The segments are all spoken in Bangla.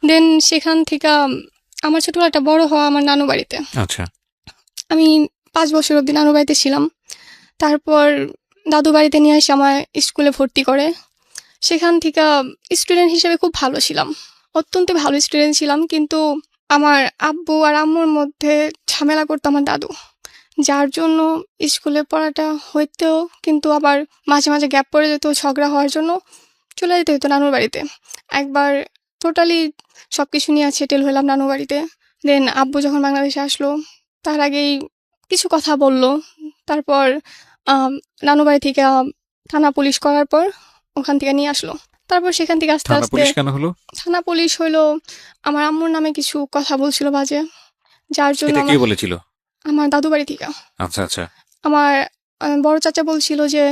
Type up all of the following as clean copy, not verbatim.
দেন সেখান থেকে আমার ছোটবেলাটা বড় হওয়া আমার নানু বাড়িতে। আচ্ছা। আমি ৫ বছর অবধি নানু বাড়িতে ছিলাম। তারপর দাদু বাড়িতে নিয়ে এসে আমার স্কুলে ভর্তি করে। সেখান থেকে স্টুডেন্ট হিসেবে খুব ভালো ছিলাম, অত্যন্ত ভালো স্টুডেন্ট ছিলাম। কিন্তু আমার আব্বু আর আম্মুর মধ্যে ঝামেলা করতো আমার দাদু, যার জন্য স্কুলে পড়াটা হইতেও কিন্তু আবার মাঝে মাঝে গ্যাপ পড়ে যেত, ঝগড়া হওয়ার জন্য চলে যেতে হতো নানুর বাড়িতে। একবার টোটালি সব কিছু নিয়ে সেটেল হলাম নানু বাড়িতে। দেন আব্বু যখন বাংলাদেশে আসলো তার আগেই কিছু কথা বলল। তারপর নানু বাড়ি থেকে থানা পুলিশ করার পর ওখান থেকে নিয়ে আসলো। তারপর সেখান থেকে আস্তে থানা আস্তে পুলিশ কেন হলো? থানা পুলিশ হইলো আমার আম্মুর নামে কিছু কথা বলছিল বাজে, যার জন্য এটা কে বলেছিল? আমার দাদু বাড়ি থেকে। আচ্ছা আচ্ছা। আমার বড় চাচা বলছিল যে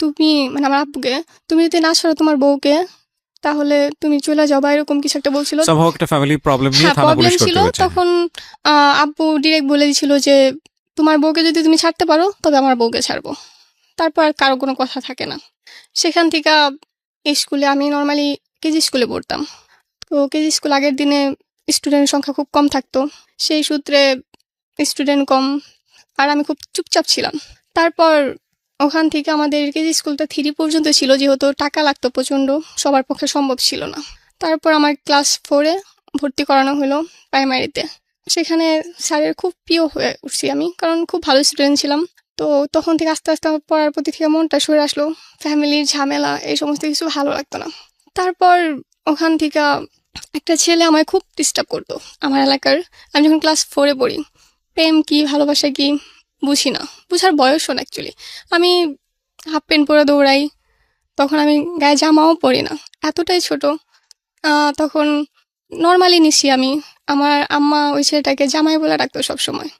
তুমি, মানে আমার আব্বুকে, তুমি যদি না ছাড়ো তোমার বউকে তাহলে তুমি চলে যাও, বা এরকম কিছু একটা বলছিল। সামহাউ একটা ফ্যামিলি প্রবলেম নিয়ে হ্যাঁ, থানা প্রবলেম পুলিশ ছিল। করতে হয়েছে। তখন আব্বু ডিরেক্ট বলে দিয়েছিল যে তোমার বউকে যদি তুমি ছাড়তে পারো তবে আমার বউকে ছাড়বো। তারপর আর কারো কোনো কথা থাকে না। সেখান থেকে স্কুলে আমি নর্মালি কেজি স্কুলে পড়তাম। তো কেজি স্কুল আগের দিনে স্টুডেন্টের সংখ্যা খুব কম থাকতো, সেই সূত্রে স্টুডেন্ট কম আর আমি খুব চুপচাপ ছিলাম। তারপর ওখান থেকে আমাদের কেজি স্কুলটা 3 পর্যন্ত ছিল, যেহেতু টাকা লাগতো প্রচণ্ড, সবার পক্ষে সম্ভব ছিল না। তারপর আমার ক্লাস 4-এ ভর্তি করানো হলো প্রাইমারিতে। সেখানে স্যারের খুব প্রিয় হয়ে উঠছি আমি, কারণ খুব ভালো স্টুডেন্ট ছিলাম। তো তখন থেকে আস্তে আস্তে আমার পড়ার প্রতি থেকে মনটা সরে আসলো। ফ্যামিলির ঝামেলা এই সমস্ত কিছু ভালো লাগতো না। তারপর ওখান থেকে একটা ছেলে আমায় খুব ডিস্টার্ব করতো আমার এলাকার। আমি যখন ক্লাস 4-এ পড়ি, প্রেম কি ভালোবাসা কি বুঝি না, বুঝার বয়সও না অ্যাকচুয়ালি। আমি হাফ প্যান্ট পরে দৌড়াই, তখন আমি গায়ে জামাও পরি না, এতটাই ছোট। তখন নর্মালি নিছি আমি। আমার আম্মা ওই ছেলেটাকে জামাই বলে ডাকতো সবসময়,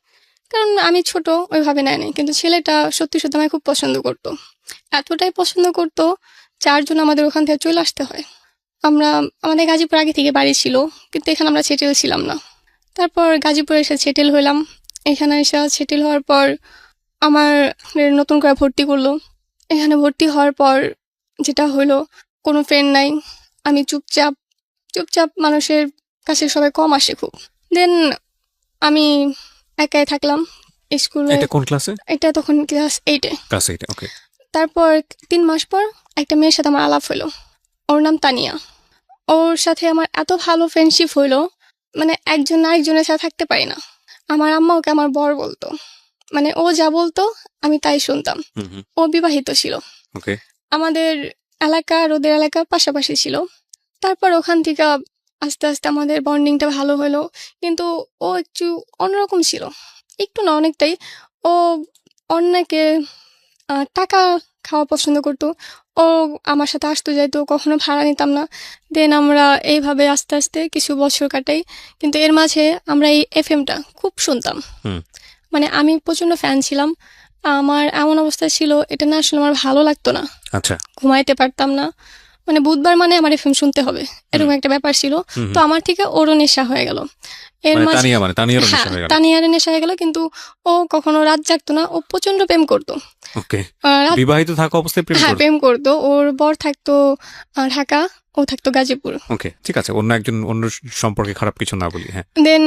কারণ আমি ছোট, ওইভাবে নেয় নাই। কিন্তু ছেলেটা সত্যি সত্যি আমায় খুব পছন্দ করতো, এতটাই পছন্দ করতো যার জন্য আমাদের ওখান থেকে চলে আসতে হয়। আমাদের গাজীপুর আগে থেকে বাড়ি ছিল, কিন্তু এখানে আমরা সেটেল ছিলাম না। তারপর গাজীপুরে এসে সেটেল হলাম। এখানে এসে সেটেল হওয়ার পর আমার নতুন করে ভর্তি করলো। এখানে ভর্তি হওয়ার পর যেটা হলো, কোনো ফ্রেন্ড নাই, আমি চুপচাপ চুপচাপ, মানুষের কাছে সবাই কম আসে খুব। দেন আমি একাই থাকলাম স্কুলে। এটা কোন ক্লাসে? এটা তখন ক্লাস 8-এ। ক্লাস 8। ওকে। তারপর 3 মাস পর একটা মেয়ের সাথে আমার আলাপ হলো, ওর নাম তানিয়া। ওর সাথে আমার এত ভালো ফ্রেন্ডশিপ হইলো, মানে একজন আরেকজনের সাথে থাকতে পারি না। আমার আম্মা ওকে আমার বর বলতো, মানে ও যা বলতো আমি তাই শুনতাম। ও বিবাহিত ছিল। ওকে। আমাদের এলাকা আর ওদের এলাকা পাশাপাশি ছিল। তারপর ওখান থেকে আস্তে আস্তে আমাদের বন্ডিংটা ভালো হলো। কিন্তু ও একটু অন্যরকম ছিল, একটু না অনেকটাই। ও অন্যকে টাকা খাওয়া পছন্দ করতো। ও আমার সাথে আসতে যাইতো, কখনো ভাড়া নিতাম না। দেন আমরা এইভাবে আস্তে আস্তে কিছু বছর কাটাই। কিন্তু এর মাঝে আমরা এই এফএমটা খুব শুনতাম, মানে আমি প্রচণ্ড ফ্যান ছিলাম। আমার এমন অবস্থা ছিল, এটা না আসলে আমার ভালো লাগতো না। আচ্ছা। ঘুমাইতে পারতাম না, মানে বুধবার মানে আমার এফএম শুনতে হবে, এরকম একটা ব্যাপার ছিল। তো আমার থেকে ওরও নেশা হয়ে গেল। এর মানে মাঝে তানিয়ারও নেশা হ্যাঁ, হয়ে গেল। তানিয়ার নেশা হয়ে গেল। কিন্তু ও কখনো রাত জাগতো না, ও প্রচন্ড প্রেম করতো। ওকে। রাত বিবাহিত থাকা অবস্থায় প্রেম হ্যাঁ, করতো? প্রেম করতো। ওর বর থাকতো ঢাকা, ও থাকতো গাজীপুর। ওকে, ঠিক আছে, অন্য একজন অন্য সম্পর্কে খারাপ কিছু না বলি। হ্যাঁ। দেন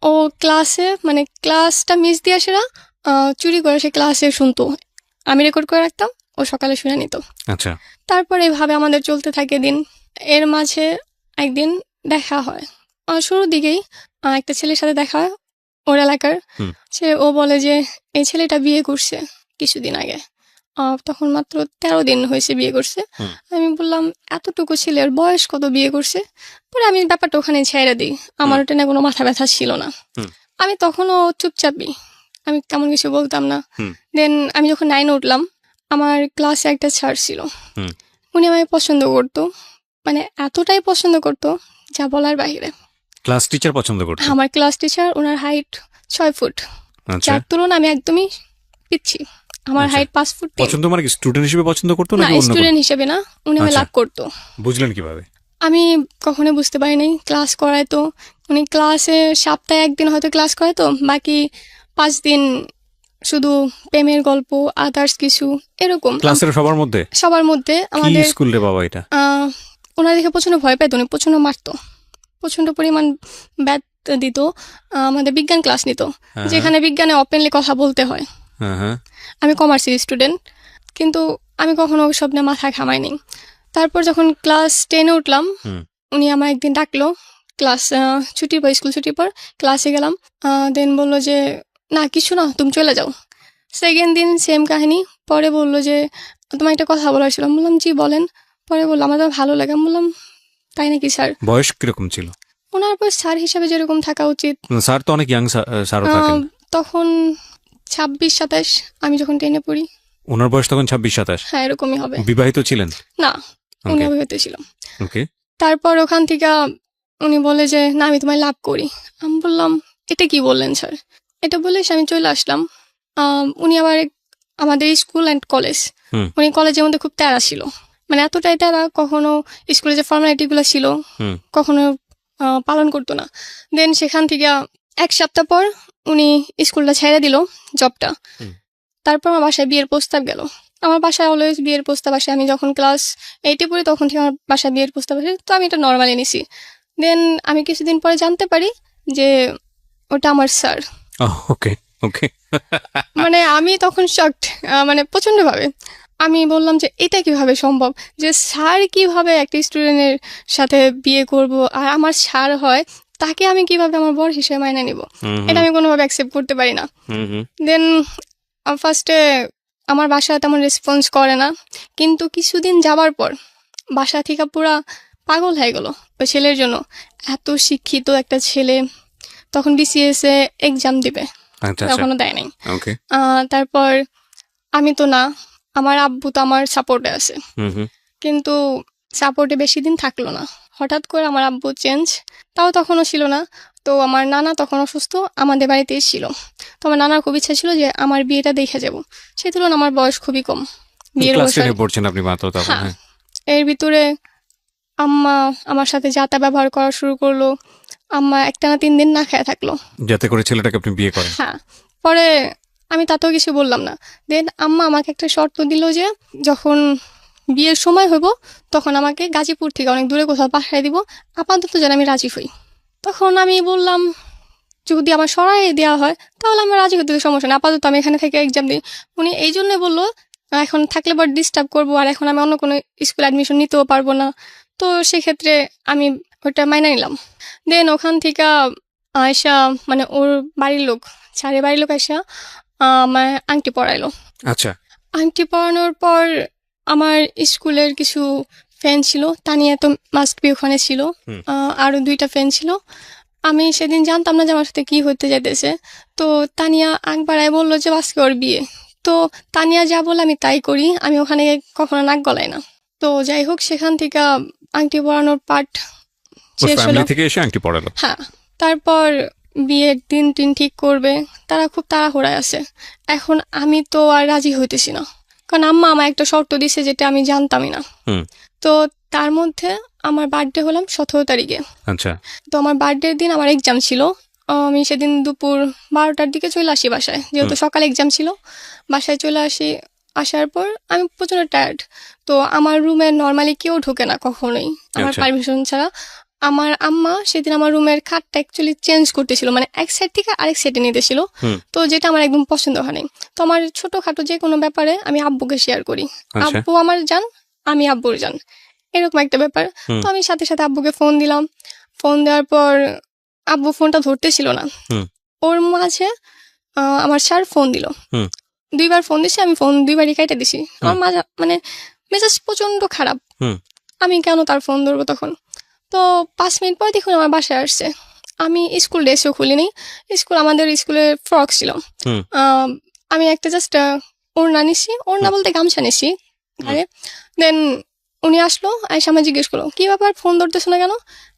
ও ক্লাসে, মানে ক্লাসটা মিস দিয়ে আসে না, চুরি করে সে ক্লাসে শুনতো। আমি রেকর্ড করে রাখতাম, ও সকালে শুনে নিত। আচ্ছা। তারপর এভাবে আমাদের চলতে থাকে দিন। এর মাঝে একদিন দেখা হয়, শুরুর দিকেই একটা ছেলের সাথে দেখা হয় ওর এলাকার। ও বলে যে এই ছেলেটা বিয়ে করছে কিছুদিন আগে। তখন মাত্র 13 দিন হয়েছে বিয়ে করছে। আমি বললাম এতটুকু ছেলের বয়স কত, বিয়ে করছে? পরে আমি ব্যাপারটা ওখানে ছেড়ে দিই, আমার ওটা নিয়ে কোনো মাথা ব্যথা ছিল না। আমি তখনও চুপচাপই, আমি তেমন কিছু বলতাম না। দেন আমি যখন 9-এ উঠলাম, আমার ক্লাসে একটা স্যার ছিল, উনি আমায় পছন্দ করতো, মানে এতটাই পছন্দ করতো যা বলার বাহিরে। ক্লাস টিচার পছন্দ করতো? আমার ক্লাস টিচার, ওনার হাইট 6 ফুট, যার তুলনা আমি একদমই পিচ্ছি। আমার হাইট 5 ফুট 3। পছন্দ মানে কি স্টুডেন্ট হিসেবে পছন্দ করতো না, নাকি অন্য? স্টুডেন্ট হিসেবে না, উনি আমায় লাভ করতো। বুঝলেন কিভাবে? আমি কখনো বুঝতে পারি নাই। ক্লাস করাইতো উনি, ক্লাসে সপ্তাহে 1 দিন হয়তো ক্লাস করাইতো, বাকি 5 দিন শুধু প্রেমের গল্প, আদার্স কিছু এরকম। ক্লাসের সবার মধ্যে? সবার মধ্যে। আমাদের স্কুল রে বাবা এটা! ওনার দেখে প্রচন্ড ভয় পেত, উনি প্রচন্ড মারতো, প্রচন্ড পরিমাণ ব্যাথ দিত। আমাদের বিজ্ঞান ক্লাস নিত, হ্যাঁ, যেখানে বিজ্ঞানে ওপেনলি কথা বলতে হয়। হ্যাঁ, হ্যাঁ। আমি কমার্সের স্টুডেন্ট, কিন্তু আমি কখনো ওই সব নিয়ে মাথায় ঘামাইনি। তারপর যখন ক্লাস 10-এ উঠলাম, হুম। উনি আমার একদিন ডাকলো ক্লাস ছুটির পর, স্কুল ছুটির পর ক্লাসে গেলাম। দেন বললো যে না কিছু না, তুমি চলে যাও। সেকেন্ড দিন সেম কাহিনী। পরে বললো যে তোমার একটা কথা বলার ছিল। আমি বললাম জি বলেন। পরে বললো আমার তো ভালো লাগে। আমি বললাম তাই নাকি স্যার? বয়স কিরকম ছিল? ওনার পর স্যার হিসাবে যেরকম থাকা উচিত, স্যার তো অনেক ইয়াং স্যারও থাকেন। তখন 26-27, আমি যখন 10-এ পড়ি। ওনার বয়স তখন 26-27। হ্যাঁ এরকমই হবে। বিবাহিত ছিলেন? না, উনি ওকে, অবিবাহিত ছিল। ওকে। তারপর ওখান থেকে উনি বলে যে না আমি তোমায় লাভ করি। আমি বললাম এটা কি বললেন স্যার? এটা বলে আমি চলে আসলাম। উনি আবার আমাদের স্কুল অ্যান্ড কলেজ, হুম। উনি কলেজের মধ্যে খুব তেরা ছিল, মানে এতটাই তেরা, কখনো স্কুলে যে ফর্মালিটিগুলো ছিল হুম। কখনো পালন করতো না। দেন সেখান থেকে 1 সপ্তাহ পর উনি স্কুলটা ছেড়ে দিল, জবটা। হুম। তারপর আমার বাসায় বিয়ের প্রস্তাব গেল। আমার বাসায় অলওয়েজ বিয়ের প্রস্তাব আসে। আমি যখন ক্লাস 8-এ পড়ি তখন থেকে আমার বাসায় বিয়ের প্রস্তাব আসে, তো আমি এটা নর্মালি নিছি। দেন আমি কিছুদিন পরে জানতে পারি যে ওটা আমার স্যার। ওকে, ওকে। মানে আমি তখন শকড, মানে প্রচণ্ডভাবে। আমি বললাম যে এটা কিভাবে সম্ভব, যে স্যার কিভাবে একটা স্টুডেন্টের সাথে বিয়ে করব, আর আমার স্যার হয়, তাকে আমি কিভাবে আমার বর হিসেবে মাইনে নিব? এটা আমি কোনোভাবে অ্যাকসেপ্ট করতে পারি না। দেন ফার্স্টে আমার বাসা তেমন রেসপন্স করে না, কিন্তু কিছুদিন যাবার পর বাসা থেকে পুরা পাগল হয়ে গেল ওই ছেলের জন্য। এত শিক্ষিত একটা ছেলে, তখন বিসিএস এ এক্সাম দিবে, আচ্ছা, আচ্ছা। তখনও দেয় নাই। ওকে। তারপর আমি তো না, আমার আব্বু তো আমার সাপোর্টে আছে, হুম, হুম। কিন্তু সাপোর্টে বেশি দিন থাকলো না। হঠাৎ করে আমার আব্বু চেঞ্জ, তাও তখনও ছিল না। তো আমার নানা তখন অসুস্থ, আমাদের বাড়িতেই ছিল। তো আমার নানার খুব ইচ্ছা ছিল যে আমার বিয়েটা দেখে যাব। সেই তুলনায় আমার বয়স খুবই কম, বিয়ের ক্লাস বয়স। 10-এ পড়ছেন আপনি মাত্র তখন? হ্যাঁ। হ্যাঁ। এর ভিতরে আম্মা আমার সাথে যাতা ব্যবহার করা শুরু করলো। আম্মা একটানা 3 দিন না খেয়ে থাকলো, যাতে করে ছেলেটাকে আপনি বিয়ে করেন। হ্যাঁ। পরে আমি তাতেও কিছু বললাম না। দেন আম্মা আমাকে একটা শর্ত দিল যে যখন বিয়ের সময় হইব তখন আমাকে গাজীপুর থেকে অনেক দূরে কোথাও পাঠিয়ে দিব, আপাতত যেন আমি রাজি হই। তখন আমি বললাম যদি আমার সরাই দেওয়া হয় তাহলে আমার রাজি হতে সমস্যা নেই, আপাতত আমি এখানে থেকে এক্সাম দিই। উনি এই জন্যই বললো এখন থাকলে পর ডিস্টার্ব করবো, আর এখন আমি অন্য কোনো স্কুল অ্যাডমিশন নিতেও পারবো না। তো সেক্ষেত্রে আমি ওটা মাইনা নিলাম। দেন ওখান থেকে আয়সা, মানে ওর বাড়ির লোক, স্যারের বাড়ির লোক আয়সা আমার আংটি পরাইলো। আচ্ছা। আংটি পরানোর পর আমার স্কুলের কিছু ফ্রেন্ড ছিল, তানিয়া তো মাস্ট বি ওখানে ছিল, হুম। আরও 2টা ফ্রেন্ড ছিল। আমি সেদিন জানতাম না যে আমার সাথে কি হতে যাইতেছে। তো তানিয়া আগ বাড়ায় বললো যে আজকে ওর বিয়ে। তো তানিয়া যা বলে আমি তাই করি, আমি ওখানে কখনো নাক গলাই না। তো যাই হোক, সেখান থেকে আংটি পরানোর পার্ট ওর শেষ হলো। ফ্যামিলি থেকে এসে আংটি পড়ালো? হ্যাঁ। তারপর বিয়ের দিন টিন ঠিক করবে, তারা খুব তাড়াহুড়ায় আছে। এখন আমি তো আর রাজি হইতেছি না, কারণ আম্মা আমার একটা শর্ত দিছে যেটা আমি জানতামই না। হুম। তো তার মধ্যে আমার বার্থডে হলাম 17 তারিখে। আচ্ছা। তো আমার বার্থডের দিন আমার এক্সাম ছিল। আমি সেদিন দুপুর 12টার দিকে চলে আসি বাসায়, যেহেতু সকালে এক্সাম ছিল। বাসায় চলে আসি, আসার পর আমি প্রচন্ড টায়ার্ড। তো আমার রুমে নর্মালি কেউ ঢোকে না কখনোই আমার আচ্ছা। পারমিশন ছাড়া। আমার আম্মা সেদিন আমার রুমের খাটটা অ্যাকচুয়ালি চেঞ্জ করতেছিল, মানে এক সাইড থেকে আরেক সাইডে নিতেছিল। হুম। তো যেটা আমার একদম পছন্দ হয়নি। তো আমার ছোটখাটো যে কোনো ব্যাপারে আমি আব্বুকে শেয়ার করি। আচ্ছা। আব্বু আমার জান, আমি আব্বুর জান, এরকম একটা ব্যাপার। হুম। তো আমি সাথে সাথে আব্বুকে ফোন দিলাম। ফোন দেওয়ার পর আব্বু ফোনটা ধরতেছিল না। হুম। ওর মাঝে আমার স্যার ফোন দিল। হুম। 2বার ফোন দিছি, আমি ফোন 2বারই কেটে দিছি। আমার মাঝে মানে মেজাজ প্রচন্ড খারাপ। হুম। আমি কেন তার ফোন ধরবো তখন? তো 5 মিনিট পর দেখুন আমার বাসায় আসছে। আমি স্কুল ড্রেসও খুলিনি, আমাদের স্কুলের ফ্রক ছিল। হুম। আমি একটা জাস্ট ওড়না নিছি, ওড়না বলতে গামছা নিছি ঘাড়ে। দেন উনি আসলো, আইসা আমায় জিজ্ঞেস করলো কি ব্যাপার, ফোন ধরতেছো না কেন?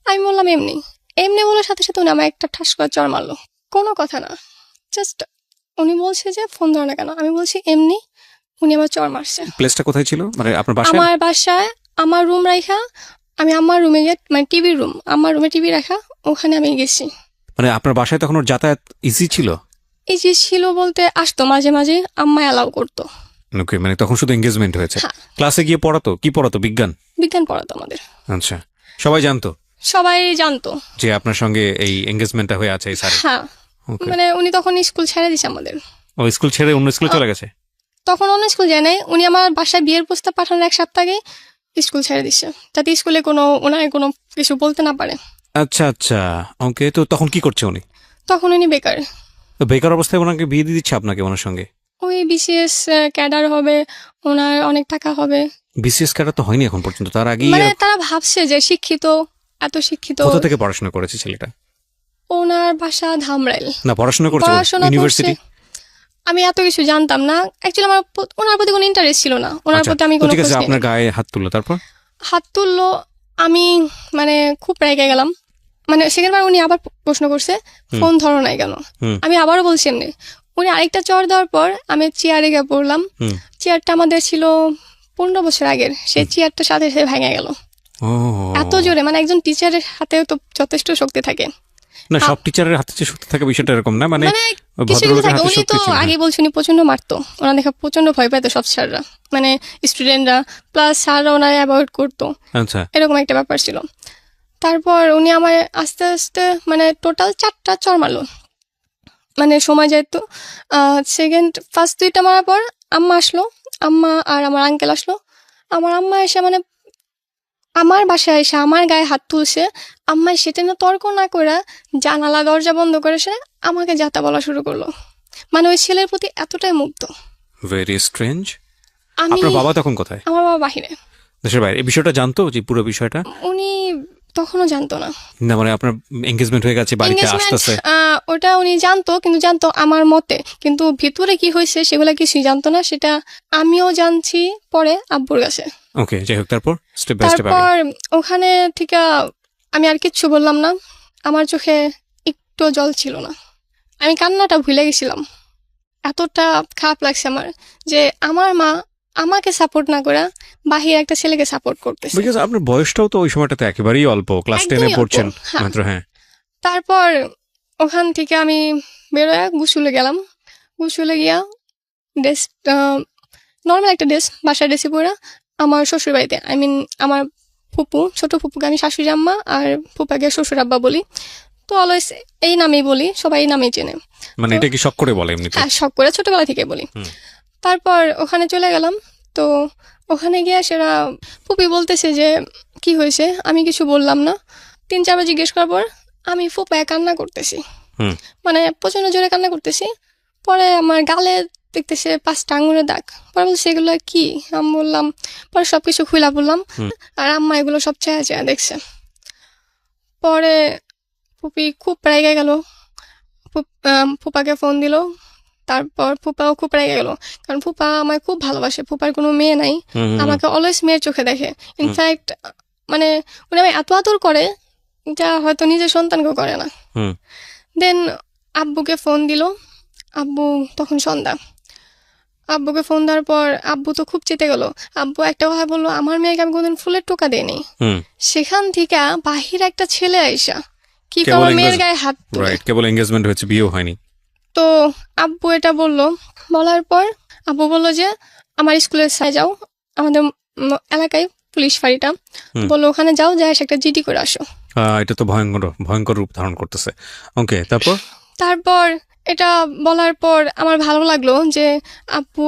আমি বললাম এমনি। এমনি বলার সাথে সাথে উনি আমার একটা ঠাস করে চড় মারলো, কোনো কথা না, জাস্ট উনি বলছে যে ফোন ধরো না কেন, আমি বলছি এমনি, উনি আমার চড় মারছে। প্লেসটা কোথায় ছিল, মানে আপনার বাসায়? আমার বাসায় আমার রুম রাখা, আমি আমার রুমে গিয়ে, মানে টিভির রুম, আমার রুমে টিভি রাখা, ওখানে আমি গেছি। মানে আপনার বাসায় তখন ওর যাতায়াত ইজি ছিল? এই যে ছিল বলতে আসতো মাঝে মাঝে, আম্মা অ্যালাউ করতো। ওকে, মানে তখন শুধু এঙ্গেজমেন্ট হয়েছে। হ্যাঁ। ক্লাসে গিয়ে পড়াতো? কি পড়াতো? বিজ্ঞান? বিজ্ঞান পড়াতো আমাদের। আচ্ছা, সবাই জানতো? সবাই জানতো। যে আপনার সঙ্গে এই এঙ্গেজমেন্টটা হয়ে আছে এই স্যার? হ্যাঁ, ওকে। মানে উনি তখন স্কুল ছেড়ে দিছে আমাদের। ও স্কুল ছেড়ে অন্য স্কুলে চলে গেছে? তখন অন্য স্কুল যায় নাই, উনি আমার বাসায় বিয়ের প্রস্তাব পাঠানোর এক সপ্তাহ আগে স্কুল ছেড়ে দিচ্ছে, যাতে স্কুলে ওনার কোনো কিছু বলতে না পারে। আচ্ছা আচ্ছা, ওকে। তো তখন কি করছে উনি? তখন উনি বেকার। তো বেকার অবস্থায় ওনাকে বিয়ে দিয়ে দিচ্ছে আপনাকে ওনার সঙ্গে? ওই বিসিএস ক্যাডার হবে, ওনার অনেক টাকা হবে। বিসিএস ক্যাডার তো হয়নি এখন পর্যন্ত, তার আগে মানে তারা ভাবছে যে শিক্ষিত, এত শিক্ষিত। কোথা থেকে পড়াশোনা করেছে ছেলেটা? ওনার বাসা ধামরাইল। না পড়াশোনা করছে পড়াশোনা ইউনিভার্সিটি? করছে, আমি এত কিছু জানতাম না অ্যাকচুয়ালি। আমার ওনার প্রতি কোনো ইন্টারেস্ট ছিল না, ওনার আচ্ছা, প্রতি আমি তো কোনো ঠিক খোঁজ আছে, নিইনি। আপনার গায়ে হাত তুললো, তারপর? হাত তুললো, আমি মানে খুব রেগে গেলাম। মানে সেখানবার উনি আবার প্রশ্ন করছে ফোন ধরো নাই কেন। হুম। আমি আবারও বলছি এমনি। উনি আরেকটা চড় দেওয়ার পর আমি চেয়ারে গিয়ে পড়লাম। হুম। চেয়ারটা আমাদের ছিল 15 বছর আগের, সেই চেয়ারটা সাথে সাথে ভেঙে গেল। ও এত জোরে, মানে একজন টিচারের হাতেও তো যথেষ্ট শক্তি থাকে। না, সব টিচারের হাতে যে শক্তি থাকে বিষয়টা এরকম না, মানে মানে ওই কিছু কিছু ভদ্রলোকের থাকে। হাতে উনি শক্তি তো ছিল। আগে বলছেন উনি প্রচন্ড মারতো, ওনার দেখা প্রচন্ড ভয় পাইতো সব স্যাররা, মানে স্টুডেন্টরা প্লাস স্যাররা ওনার অ্যাভয়েড করতো, আচ্ছা। এরকম একটা ব্যাপার ছিল। তারপর উনি আমায় আস্তে আস্তে মানে টোটাল 4টা চড় মারলো, মানে সময় যেহেতু ফার্স্ট 2টা মারার পর আম্মা আসলো, আম্মা আর আমার আঙ্কেল আসলো। আমার আম্মা এসে মানে আমার বাসায় এসে আমার গায়ে হাত তুলছে। আম্মা সেটা না তর্ক না করে জানালা দরজা বন্ধ করে সে আমাকে যাতা বলা শুরু করলো। মানে ওই ছেলের প্রতি এতটাই মুগ্ধ ভেরি স্ট্রেঞ্জ। আমি। আপনার বাবা তখন কোথায়? আমার বাবা বাহিরে। দেশের বাইরে? এই বিষয়টা জানতো যে পুরো বিষয়টা? উনি তখনও জানতো না। না মানে আপনার এঙ্গেজমেন্ট হয়ে গেছে, বাড়িতে এঙ্গেজমেন্ট আসতেছে? ওটা উনি জানতো, কিন্তু জানতো আমার মতে, কিন্তু ভিতরে কি হয়েছে সেগুলো কিছুই জানতো না। সেটা আমিও জানছি পরে আব্বুর কাছে। ওকে, যাই হোক, তারপর স্টেপ বাই স্টেপ আগে। তারপর ওখানে থেকে আমি আর কিচ্ছু বললাম না। আমার চোখে একটু জল ছিল না, আমি কান্নাটা ভুলে গেছিলাম। এতটা খারাপ লাগছে আমার যে আমার মা আমাকে সাপোর্ট না করে বাহিরে একটা ছেলেকে সাপোর্ট করতেছে। বিকজ আপনার বয়সটাও তো ওই সময়টাতে একেবারেই অল্প, ক্লাস 10-এ একদমই অল্প, পড়ছেন হ্যাঁ। মাত্র। হ্যাঁ। তারপর ওখান থেকে আমি বেরোয় গুসুলে গেলাম। গুসুলে গিয়া ড্রেস, নর্মাল একটা ড্রেস, বাসার ড্রেসে পরে আমার শ্বশুর বাড়িতে, আই মিন আমার ফুপু, ছোট ফুপুকে আমি শাশুড়ি আম্মা আর ফুপাকে শ্বশুর আব্বা বলি। তো অলওয়েজ এই নামেই বলি, সবাই এই নামেই চেনে। মানে এটা কি শখ করে বলে এমনিতে? হ্যাঁ, শখ করে ছোটবেলা থেকে বলি। হুম। তারপর ওখানে চলে গেলাম। তো ওখানে গিয়ে সেরা ফুপি বলতেছে যে কি হয়েছে, আমি কিছু বললাম না। 3-4 বার জিজ্ঞেস করার পর আমি ফুপায় কান্না করতেছি, হুম। মানে প্রচন্ড জোরে কান্না করতেছি। পরে আমার গালে দেখতেছে 5টা আঙুলের দাগ। পরে বলছে এগুলো কি, আমি বললাম, পরে সবকিছু খুলা বললাম। হুম। আর আম্মা এগুলো সব চেয়ে চেয়ে দেখছে। পরে ফুপি খুব রেগে গেল, ফুপাকে ফোন দিল। তারপর ফুপাও খুব রেগে গেল, কারণ ফুপা আমায় খুব ভালোবাসে, ফুপার কোনো মেয়ে নাই, হুম, হুম, আমাকে অলওয়েজ মেয়ের চোখে দেখে। ইনফ্যাক্ট মানে উনি আমায় এত আদর করে যা হয়তো নিজের সন্তানকেও করে না। হুম। দেন আব্বুকে ফোন দিল। আব্বু তখন সন্ধ্যা। আব্বুকে ফোন দেওয়ার পর আব্বু তো খুব চেতে গেল। আব্বু একটা কথা বললো, আমার মেয়েকে আমি কোনদিন ফুলের টোকা দিইনি। হুম। সেখান থেকে বাহির একটা ছেলে আইসা কি কেবল করে মেয়ের engage- গায়ে হাত তুলে। রাইট, কেবল এঙ্গেজমেন্ট হয়েছে, বিয়েও হয়নি। তো আব্বু এটা বললো, বলার পর আব্বু বললো যে আমার স্কুলের সাই যাও, আমাদের এলাকায় পুলিশ ফাঁড়িটা, হুম। বললো ওখানে যাও, যাই একটা জিডি করে আসো। এটা তো ভয়ঙ্কর ভয়ঙ্কর রূপ ধারণ করতেছে। ওকে, তারপর? তারপর এটা বলার পর আমার ভালো লাগলো যে আব্বু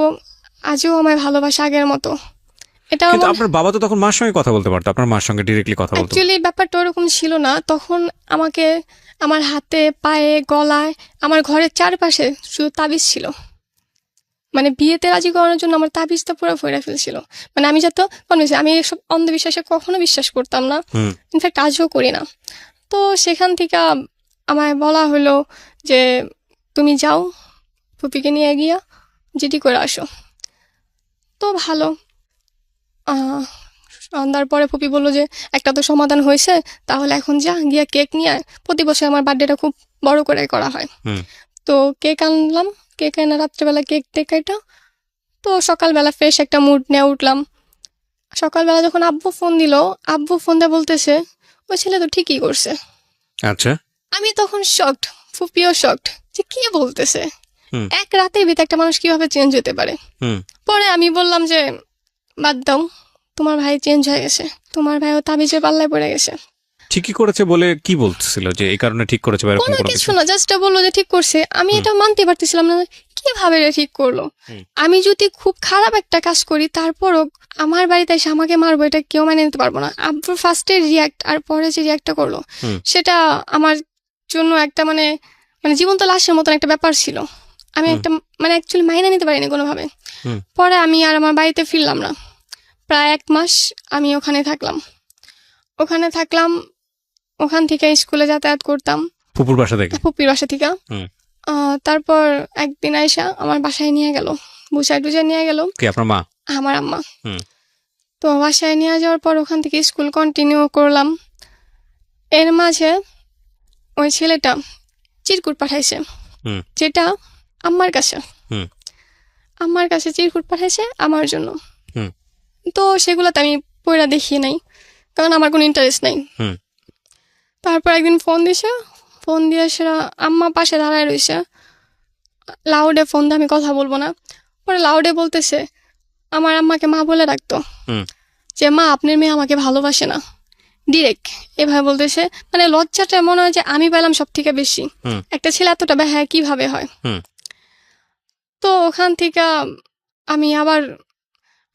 আজও আমায় ভালোবাসে আগের মতো। এটা কিন্তু আপনার বাবা তো তখন মার সঙ্গে কথা বলতে পারতো, আপনার মার সঙ্গে ডিরেক্টলি কথা বলতো। অ্যাকচুয়ালি ব্যাপারটা ওরকম ছিল না। তখন আমাকে আমার হাতে, পায়ে, গলায়, আমার ঘরের চারপাশে শুধু তাবিজ ছিল। মানে বিয়েতে রাজি করানোর জন্য আমার তাবিজটা পুরো ফেরা ফেলছিল। মানে আমি যত আমি এসব অন্ধবিশ্বাসে কখনো বিশ্বাস করতাম না, হুম। ইনফ্যাক্ট আজও করি না। তো সেখান থেকে আমায় বলা হলো যে তুমি যাও, ফুপিকে নিয়ে গিয়া জিডি করে আসো। তো ভালো। সন্ধ্যার পরে ফুপি বললো যে একটা তো সমাধান হয়েছে, তাহলে এখন যা গিয়া কেক নিয়ে আয়। প্রতি বছর আমার বার্থডেটা খুব বড় করে করা হয়। হুম। তো কেক আনলাম, কেক এনে রাত্রেবেলা কেক টেকাইটা। তো সকালবেলা ফ্রেশ একটা মুড নিয়ে উঠলাম। সকালবেলা যখন আব্বু ফোন দিল, আব্বু ফোন দিয়ে বলতেছে ওই ছেলে তো ঠিকই করছে। আচ্ছা। আমি তখন শকড, ফুপিও শকড যে কি বলতেছে। হুম। এক রাতের ভিতরে একটা মানুষ কিভাবে চেঞ্জ হতে পারে। হুম। পরে আমি বললাম যে বাদ দাও, তোমার ভাই চেঞ্জ হয়ে গেছে, তোমার ভাইও তাবিজের পাল্লায় পড়ে গেছে। ঠিকই করেছে বলে কি বলছিল যে এই কারণে ঠিক করেছে বা এরকম কোনো কোনো কিছু কিছু? না, জাস্ট বললো যে ঠিক করছে। আমি এটা মানতে পারতেছিলাম না, কিভাবে এটা ঠিক করলো। হুম। আমি যদি খুব খারাপ একটা কাজ করি তারপরও আমার বাড়িতে এসে আমাকে মারবো, এটা কেউ মেনে নিতে পারবো না। আব্বু ফার্স্টে রিয়াক্ট আর পরে যে রিয়াক্টটা করলো হুম। সেটা আমার জন্য একটা মানে মানে জীবন্ত লাশের মতন একটা ব্যাপার ছিল। আমি হুম। একটা মানে অ্যাকচুয়ালি মাইনে নিতে পারিনি কোনোভাবে। হুম। পরে আমি আর আমার বাড়িতে ফিরলাম না, প্রায় 1 মাস আমি ওখানে থাকলাম। ওখান থেকে স্কুলে যাতায়াত করতাম ফুপুর বাসা থেকে? ফুপির বাসা থেকে। হুম। তারপর একদিন আইসা আমার বাসায় নিয়ে গেল, বুঝাই টুজাই নিয়ে গেল কি আপনার মা? আমার আম্মা। হুম। তো বাসায় নিয়ে যাওয়ার পর ওখান থেকে স্কুল কন্টিনিউ করলাম। এর মাঝে ওই ছেলেটা চিরকুট পাঠাইছে, হুম। যেটা আম্মার কাছে হুম। আম্মার কাছে চিরকুট পাঠাইছে আমার জন্য। হুম। তো সেগুলোতে আমি পড়া দেখি নাই, কারণ আমার কোনো ইন্টারেস্ট নাই। হুম। তারপর একদিন ফোন দিয়ে সেটা আম্মা পাশে দাঁড়ায় রয়েছে, লাউডে ফোন দিয়ে আমি কথা বলবো না। পরে লাউডে বলতেছে, আমার আম্মাকে মা বলে ডাকতো, হুম। যে মা আপনার মেয়ে আমাকে ভালোবাসে না, ডিরেক্ট এভাবে বলতেছে। মানে লজ্জাটা মনে হয় যে আমি পেলাম সব থেকে বেশি। হুম। একটা ছেলে এতটা বেহায়া কিভাবে হয়। হুম। তো ওখান থেকে আমি আবার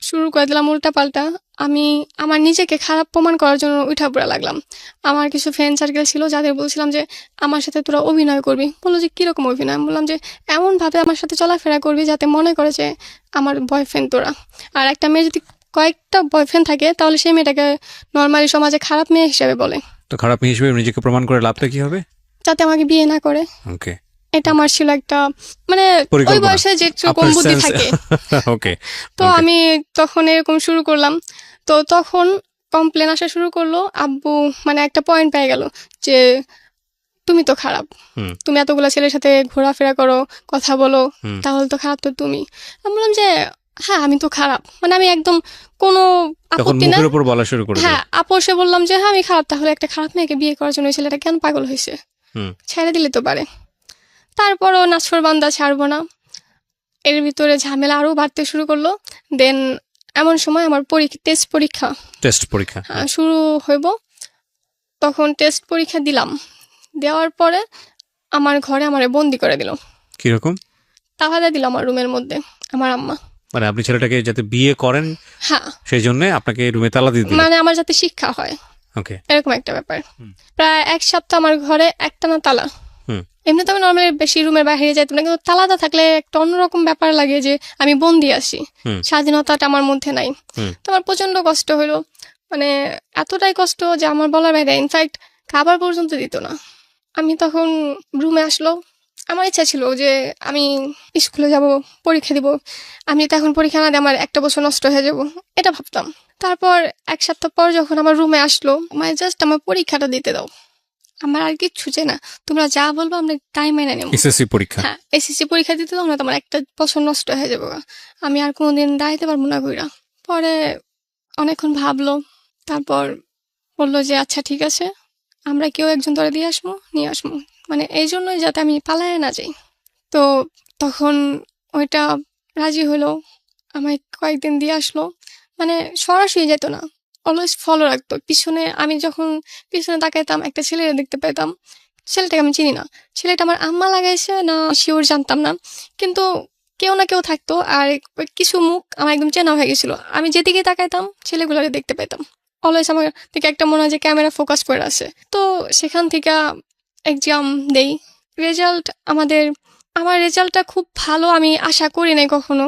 শুরু করে দিলাম উল্টাপাল্টা। আমি আমার নিজেকে খারাপ প্রমাণ করার জন্য উঠা পড়া লাগলাম। আমার কিছু ফ্রেন্ড সার্কেল ছিল যাদের বলছিলাম যে আমার সাথে তোরা অভিনয় করবি। বললো যে কীরকম অভিনয়? আমি বললাম যে এমনভাবে আমার সাথে চলাফেরা করবি যাতে মনে করে যে আমার বয়ফ্রেন্ড তোরা। আর একটা মেয়ে যদি কয়েকটা বয়ফ্রেন্ড থাকে তাহলে সেই মেয়েটাকে নর্মালি সমাজে খারাপ মেয়ে হিসেবে বলে। তো খারাপ মেয়ে হিসেবে নিজেকে প্রমাণ করে লাভটা কি হবে? যাতে আমাকে বিয়ে না করে। ওকে। এটা আমার ছিল একটা মানে ওই পরিকল্পনা। বয়সে যেরকম আপনার বুদ্ধি sense- থাকে। ওকে। তো Okay. আমি তখন এরকম শুরু করলাম। তো তখন কমপ্লেন আসা শুরু করলো। আব্বু মানে একটা পয়েন্ট পেয়ে গেল যে তুমি তো খারাপ, হুম। তুমি এতগুলা ছেলের সাথে ঘোরাফেরা করো, কথা বলো, হুম। তাহলে তো খারাপ তো তুমি। আমি বললাম যে হ্যাঁ আমি তো খারাপ, মানে আমি একদম কোনো তখন আপত্তি না। মুখের উপর বলা শুরু করে হ্যাঁ আপোষে বললাম যে হ্যাঁ আমি খারাপ, তাহলে একটা খারাপ মেয়েকে বিয়ে করার জন্য ওই ছেলেটা কেন পাগল হয়েছে, হুম। ছেড়ে দিলে তো পারে। তারপরও নাছর বান্দা ছাড়বো না, এর ভিতরে ঝামেলা আরও বাড়তে শুরু করলো। দেন এমন সময় আমার টেস্ট পরীক্ষা টেস্ট পরীক্ষা। শুরু হইব। তখন টেস্ট পরীক্ষা দিলাম, দেওয়ার পরে আমার ঘরে আমারে বন্দি করে দিল, কিরকম? তালা দিল আমার রুমের মধ্যে আমার আম্মা। মানে আপনি ছেলেটাকে যাতে বিয়ে করেন হ্যাঁ সেই জন্য আপনাকে রুমে তালা দিয়ে দিল? মানে আমার যাতে শিক্ষা হয় ওকে। এরকম একটা ব্যাপার। প্রায় 1 সপ্তাহ আমার ঘরে একটানা তালা। হুম। এমনি তো আমি নর্মালি বেশি রুমের বাইরে যাইতাম না, কিন্তু তালাটা থাকলে একটা অন্যরকম ব্যাপার লাগে যে আমি বন্দি আছি, হুম। স্বাধীনতাটা আমার মধ্যে নাই। হুম। তো আমার প্রচন্ড কষ্ট হলো, মানে এতটাই কষ্ট যে আমার বলার বাইরে। ইনফ্যাক্ট খাবার পর্যন্ত দিত না। আমি তখন রুমে আসলো, আমার ইচ্ছা ছিল যে আমি স্কুলে যাব, পরীক্ষা দিব। আমি তো এখন পরীক্ষা না দিয়ে আমার একটা বছর নষ্ট হয়ে যাব, এটা ভাবতাম। তারপর 1 সপ্তাহ পর যখন আমার রুমে আসলো, মানে জাস্ট আমার পরীক্ষাটা দিতে দাও, আমার আর কিচ্ছু চাই না, তোমরা যা বলবো আমরা তাই মেনে নেব। এসএসসি পরীক্ষা? হ্যাঁ এসএসসি পরীক্ষা দিতে দাও না, তোমার একটা বছর নষ্ট হয়ে যাবো, আমি আর কোনোদিন দাঁড়াইতে পারবো না কইরা। পরে অনেকক্ষণ ভাবলো, তারপর বললো যে আচ্ছা ঠিক আছে, আমরা কেউ একজন ধরে নিয়ে আসবো, মানে এই জন্যই যাতে আমি পালায় না যাই। তো তখন ওইটা রাজি হলো, আমায় কয়েকদিন দিয়ে আসলো। মানে সরাসরি যেত না, অলওয়েজ ফলো রাখতো পিছনে। আমি যখন পিছনে তাকাইতাম একটা ছেলে দেখতে পেতাম, ছেলেটাকে আমি চিনি না, ছেলেটা আমার আম্মা লাগাইছে না শিওর জানতাম না, কিন্তু কেউ না কেউ থাকতো। আর ওই কিছু মুখ আমার একদম চেনা হয়ে গেছিলো, আমি যেদিকে তাকাইতাম ছেলেগুলোকে দেখতে পেতাম। অলওয়েজ আমার থেকে একটা মনে হয় যে ক্যামেরা ফোকাস করে আছে। তো সেখান থেকে এক্সাম দেই, রেজাল্ট আমার রেজাল্টটা খুব ভালো আমি আশা করি নাই কখনো।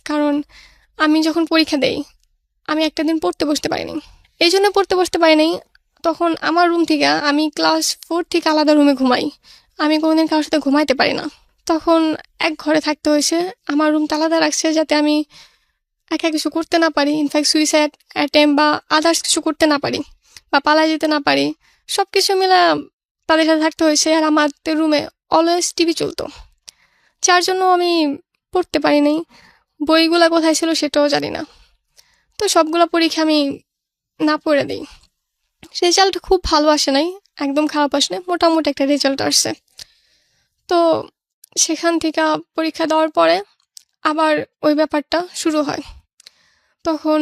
কারণ আমি যখন পরীক্ষা দেই আমি একটা দিন পড়তে বসতে পারিনি। এই জন্য পড়তে বসতে পারিনি, তখন আমার রুম থেকে আমি ক্লাস 4 থেকে আলাদা রুমে ঘুমাই, আমি কোনোদিন কারোর সাথে ঘুমাইতে পারি না। তখন এক ঘরে থাকতে হয়েছে, আমার রুম আলাদা রাখছে যাতে আমি একা কিছু করতে না পারি, ইনফ্যাক্ট সুইসাইড অ্যাটেম্প বা আদার্স কিছু করতে না পারি বা পালাই যেতে না পারি। সব কিছু মিলে তাদের সাথে থাকতে হয়েছে। আর আমাদের রুমে অলওয়েজ টিভি চলতো, যার জন্য আমি পড়তে পারিনি। বইগুলা কোথায় ছিল সেটাও জানি না। তো সবগুলো পরীক্ষা আমি না পড়ে দিই। রেজাল্ট খুব ভালো আসে নাই, একদম খারাপ আসে নাই, মোটামুটি একটা রেজাল্ট আসছে। তো সেখান থেকে পরীক্ষা দেওয়ার পরে আবার ওই ব্যাপারটা শুরু হয়। তখন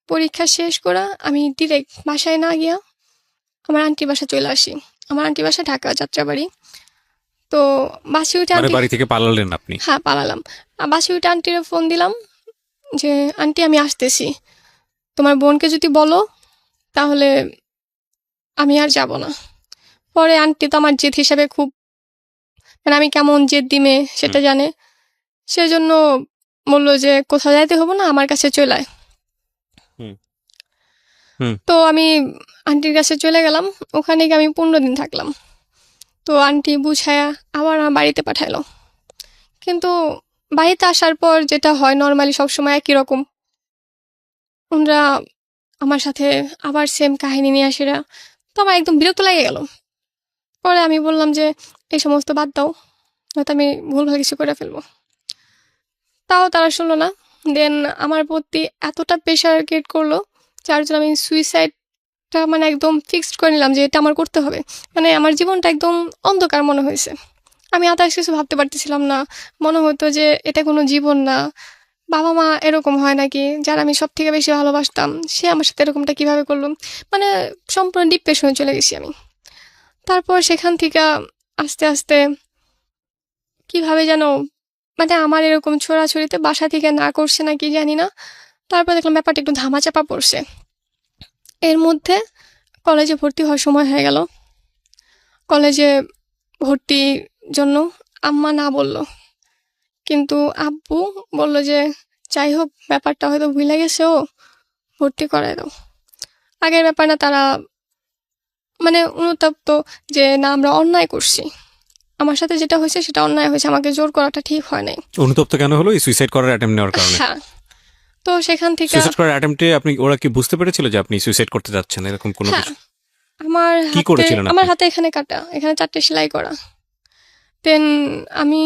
পরীক্ষা শেষ করা আমি ডিরেক্ট বাসায় না গিয়া আমার আন্টির বাসা চলে আসি। আমার আন্টির বাসা ঢাকা যাত্রাবাড়ি। তো বাসে উঠে মানে আন্টি, বাড়ি থেকে পালালেন আপনি? হ্যাঁ পালালাম। বাসে উঠে আন্টিরে ফোন দিলাম যে আন্টি আমি আসতেছি, তোমার বোনকে যদি বলো তাহলে আমি আর যাব না। পরে আন্টি তো আমার জেদ হিসাবে খুব, মানে আমি কেমন জেদ দিমে সেটা জানে, সেজন্য বললো যে কোথাও যাইতে হবো না, আমার কাছে চলে আয়। হুম। হুম। তো আমি আন্টির কাছে চলে গেলাম, ওখানে গিয়ে আমি 15 দিন থাকলাম। তো আন্টি বুঝায়া আবার আমার বাড়িতে পাঠাইলো। কিন্তু বাড়িতে আসার পর যেটা হয় নর্মালি সবসময় একই রকম, ওনারা আমার সাথে আবার সেম কাহিনী নিয়ে আসেরা। তো আমার একদম বিরক্ত লেগে গেল। পরে আমি বললাম যে এই সমস্ত বাদ দাও, হয়তো আমি ভুলভাল কিছু করে ফেলবো। তাও তারা শুনলো না। দেন আমার প্রতি এতটা প্রেশার ক্রিয়েট করলো, যার জন্য আমি সুইসাইডটা মানে একদম ফিক্সড করে নিলাম যে এটা আমার করতে হবে। মানে আমার জীবনটা একদম অন্ধকার মনে হয়েছে। আমি আদার্স কিছু ভাবতে পারতেছিলাম না। মনে হতো যে এটা কোনো জীবন না। বাবা মা এরকম হয় নাকি, যারা আমি সব থেকে বেশি ভালোবাসতাম সে আমার সাথে এরকমটা কিভাবে করলো। মানে সম্পূর্ণ ডিপ্রেশনে চলে গেছি আমি। তারপর সেখান থেকে আস্তে আস্তে কিভাবে যেন, মানে আমার এরকম ছোড়াছড়িতে বাসা থেকে না করছে না কি জানি না। তারপর দেখলাম ব্যাপারটা একটু ধামাচাপা পড়ছে। এর মধ্যে কলেজে ভর্তি হওয়ার সময় হয়ে গেল। কলেজে ভর্তির জন্য আম্মা না বলল, কিন্তু আব্বু বলল যে যাই হোক ব্যাপারটা হয়তো ভুলে গেছে, ও ভর্তি করায় দাও। আগের ব্যাপার না, তারা মানে অনুতপ্ত যে না আমরা অন্যায় করছি, আমার সাথে যেটা হয়েছে সেটা অন্যায় হয়েছে, আমাকে জোর করাটা ঠিক হয় নাই। অনুতপ্ত কেন হলো? এই সুইসাইড করার অ্যাটেম্প্ট নেওয়ার কারণে? হ্যাঁ। তো সেখান থেকে সুইসাইড করার অ্যাটেম্প্টে আপনি, ওরা কি বুঝতে পেরেছিল যে আপনি সুইসাইড করতে যাচ্ছেন এরকম কোনো হ্যাঁ, কিছু? আমার কি হাতে, করেছিলেন আমার আপনি? হাতে এখানে কাটা, এখানে 4টে সেলাই করা। দেন আমি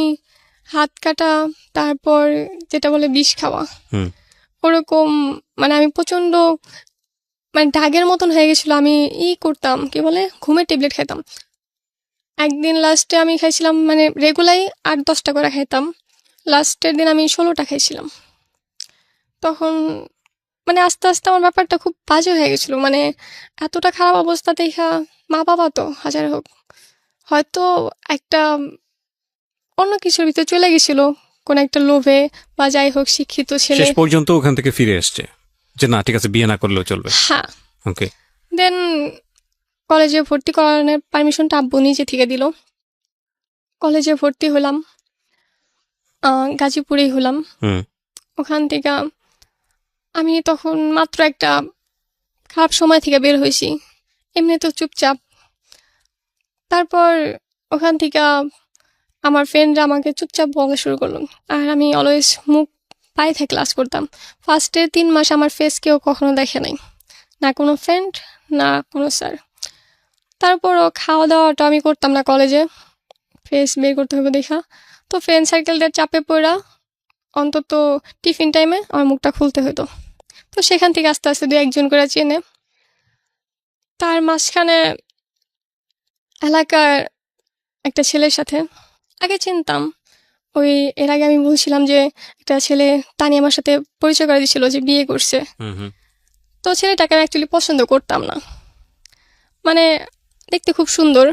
হাত কাটা, তারপর যেটা বলে বিষ খাওয়া, হুম। ওরকম মানে আমি প্রচন্ড মানে দাগের মতন হয়ে গেছিল। আমি করতাম কি বলে ঘুমের ট্যাবলেট খাইতাম। একদিন লাস্টে আমি খাইছিলাম, মানে রেগুলারই 8-10টা করে খাইতাম, লাস্টের দিন আমি 16টা খাইছিলাম। তখন মানে আস্তে আস্তে আমার ব্যাপারটা খুব বাজে হয়ে গেছিলো। মানে এতটা খারাপ অবস্থা দেখা মা বাবা তো হাজার হোক হয়তো একটা অন্য কিছুর ভিতরে চলে গেছিল, কোন একটা লোভে বা যাই হোক, শিক্ষিত ছেলে। শেষ পর্যন্ত ওখান থেকে ফিরে এসছে যে না ঠিক আছে বিয়ে না করলেও চলবে। হ্যাঁ। ওকে। দেন কলেজে ভর্তি করানোর পারমিশনটা আব্বু নিজে থেকে দিল। কলেজে ভর্তি হলাম, গাজীপুরেই হলাম। হুম। ওখান থেকে আমি তখন মাত্র একটা খারাপ সময় থেকে বের হয়েছি, এমনি তো চুপচাপ। তারপর ওখান থেকে আমার ফ্রেন্ডরা আমাকে চুপচাপ বলা শুরু করলো, আর আমি অলওয়েজ মুখ পায়ে থেকে ক্লাস করতাম। ফার্স্টের 3 মাস আমার ফেস কেউ কখনো দেখে নাই, না কোনো ফ্রেন্ড না কোনো স্যার। তারপরও খাওয়া দাওয়াটা আমি করতাম না কলেজে, ফেস বের করতে হবে দেখা। তো ফ্রেন্ড সার্কেলদের চাপে পড়া অন্তত টিফিন টাইমে আমার মুখটা খুলতে হতো। তো সেখান থেকে আস্তে আস্তে 2-1 জন করে চেনে। তার মাঝখানে এলাকার একটা ছেলের সাথে আগে চিনতাম, ওই এর আগে আমি বলছিলাম যে একটা ছেলে তানি আমার সাথে পরিচয় করে দিয়েছিল যে বিয়ে করছে। হুম। হুম। তো ছেলেটাকে আমি অ্যাকচুয়ালি পছন্দ করতাম না। মানে দেখতে খুব সুন্দর,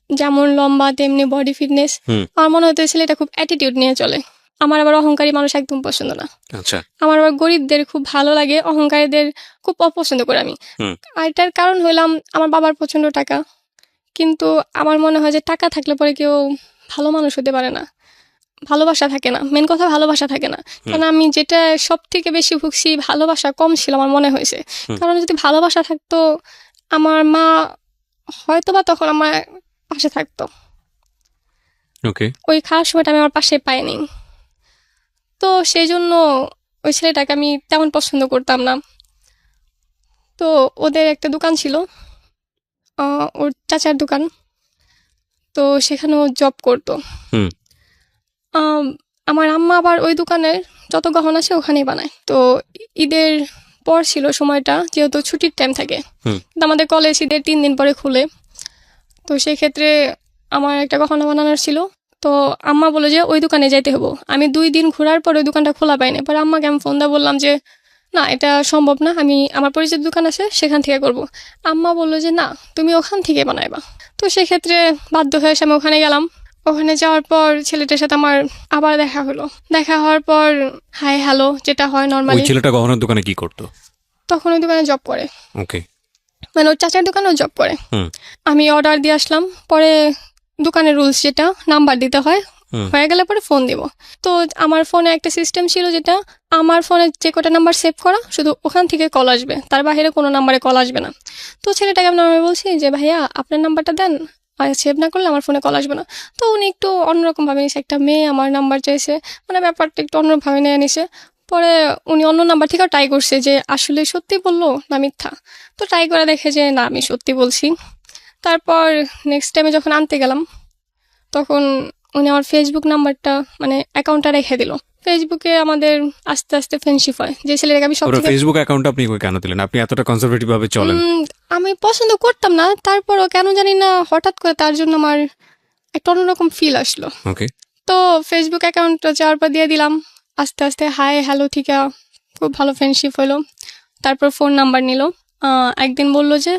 যেমন লম্বা তেমনি বডি ফিটনেস। হুম। আমার মনে হতো এই ছেলেটা খুব অ্যাটিটিউড নিয়ে চলে। আমার আবার অহংকারী মানুষ একদম পছন্দ না। আচ্ছা। আমার আবার গরিবদের খুব ভালো লাগে, অহংকারীদের খুব অপছন্দ করে আমি। হুম। আর এটার কারণ হইলাম আমার বাবার প্রচণ্ড টাকা, কিন্তু আমার মনে হয় যে টাকা থাকলে পরে কেউ ভালো মানুষ হতে পারে না, ভালোবাসা থাকে না। মেন কথা ভালোবাসা থাকে না। কারণ আমি যেটা সব থেকে বেশি ভুগছি, ভালোবাসা কম ছিল আমার মনে হয়েছে। কারণ যদি ভালোবাসা থাকতো আমার মা হয়তো বা তখন আমার পাশে থাকতো। ওকে। ওই খাওয়ার সময়টা আমি আমার পাশে পাইনি। তো সেই জন্য ওই ছেলেটাকে আমি তেমন পছন্দ করতাম না। তো ওদের একটা দোকান ছিল, ওর চাচার দোকান, তো সেখানে ও জব করতো। হুম। আমার আম্মা আবার ওই দোকানের যত গহনা আছে ওখানেই বানায়। তো ঈদের পর ছিল সময়টা, যেহেতু ছুটির টাইম থাকে, কিন্তু আমাদের কলেজ ঈদের 3 দিন পরে খুলে। তো সেই ক্ষেত্রে আমার একটা গহনা বানানোর ছিল। তো আম্মা বলে যে ওই দোকানে যাইতে হবো। আমি 2 দিন ঘোরার পর ওই দোকানটা খোলা পাইনি। পরে আম্মাকে আমি ফোন দিয়ে বললাম যে না এটা সম্ভব না, আমি আমার পরিচিত দোকান আছে সেখান থেকে করব। আম্মা বললো যে না তুমি ওখান থেকে বানাইবা। তো সেক্ষেত্রে বাধ্য হয়ে এসে আমি ওখানে গেলাম। ওখানে যাওয়ার পর ছেলেটার সাথে আমার আবার দেখা হলো। দেখা হওয়ার পর হাই হ্যালো যেটা হয় ওই নর্মালি। ছেলেটা গহনার দোকানে কি করতো? তখন ওই দোকানে জব করে, ওকে। মানে ওর চাচার দোকানেও জব করে। হুম। আমি অর্ডার দিয়ে আসলাম, পরে দোকানের রুলস যেটা নাম্বার দিতে হয়, হুম। হয়ে গেলে পরে ফোন দিব। তো আমার ফোনে একটা সিস্টেম ছিল যেটা আমার ফোনে যে কটা নাম্বার সেভ করা শুধু ওখান থেকে কল আসবে, তার বাইরে কোনো নাম্বারে কল আসবে না। তো ছেলেটাকে আমি বলছি যে ভাইয়া আপনার নাম্বারটা দেন, সেভ না করলে আমার ফোনে কল আসবে না। তো উনি একটু অন্যরকম ভাবে নিছে, একটা মেয়ে আমার নাম্বার চাইছে, মানে ব্যাপারটা একটু অন্যভাবে নিয়ে নিছে। পরে উনি অন্য নাম্বার থেকেও ট্রাই করছে যে আসলে সত্যি বললো না মিথ্যা। তো ট্রাই করে দেখে যে না আমি সত্যি বলছি। তারপর নেক্সট টাইমে যখন আনতে গেলাম তখন উনি আমার ফেসবুক নাম্বারটা মানে অ্যাকাউন্টটা রেখে দিল। ফেসবুকে আমাদের আস্তে আস্তে ফ্রেন্ডশিপ হয়, যে ছেলেটাকে আমি সব ওর থেকে ফেসবুক অ্যাকাউন্ট আপনি কেন দিলেন? আপনি এতটা কনজারভেটিভ ভাবে চলেন। আমি পছন্দ করতাম না, তারপরও কেন জানি না হঠাৎ করে তার জন্য আমার একটা অন্যরকম ফিল আসলো। ওকে। তো ফেসবুক অ্যাকাউন্টটা যাওয়ার পর দিয়ে দিলাম। আস্তে আস্তে হাই হ্যালো ঠিক খুব ভালো ফ্রেন্ডশিপ হলো। তারপর ফোন নাম্বার নিল। একদিন বললো যে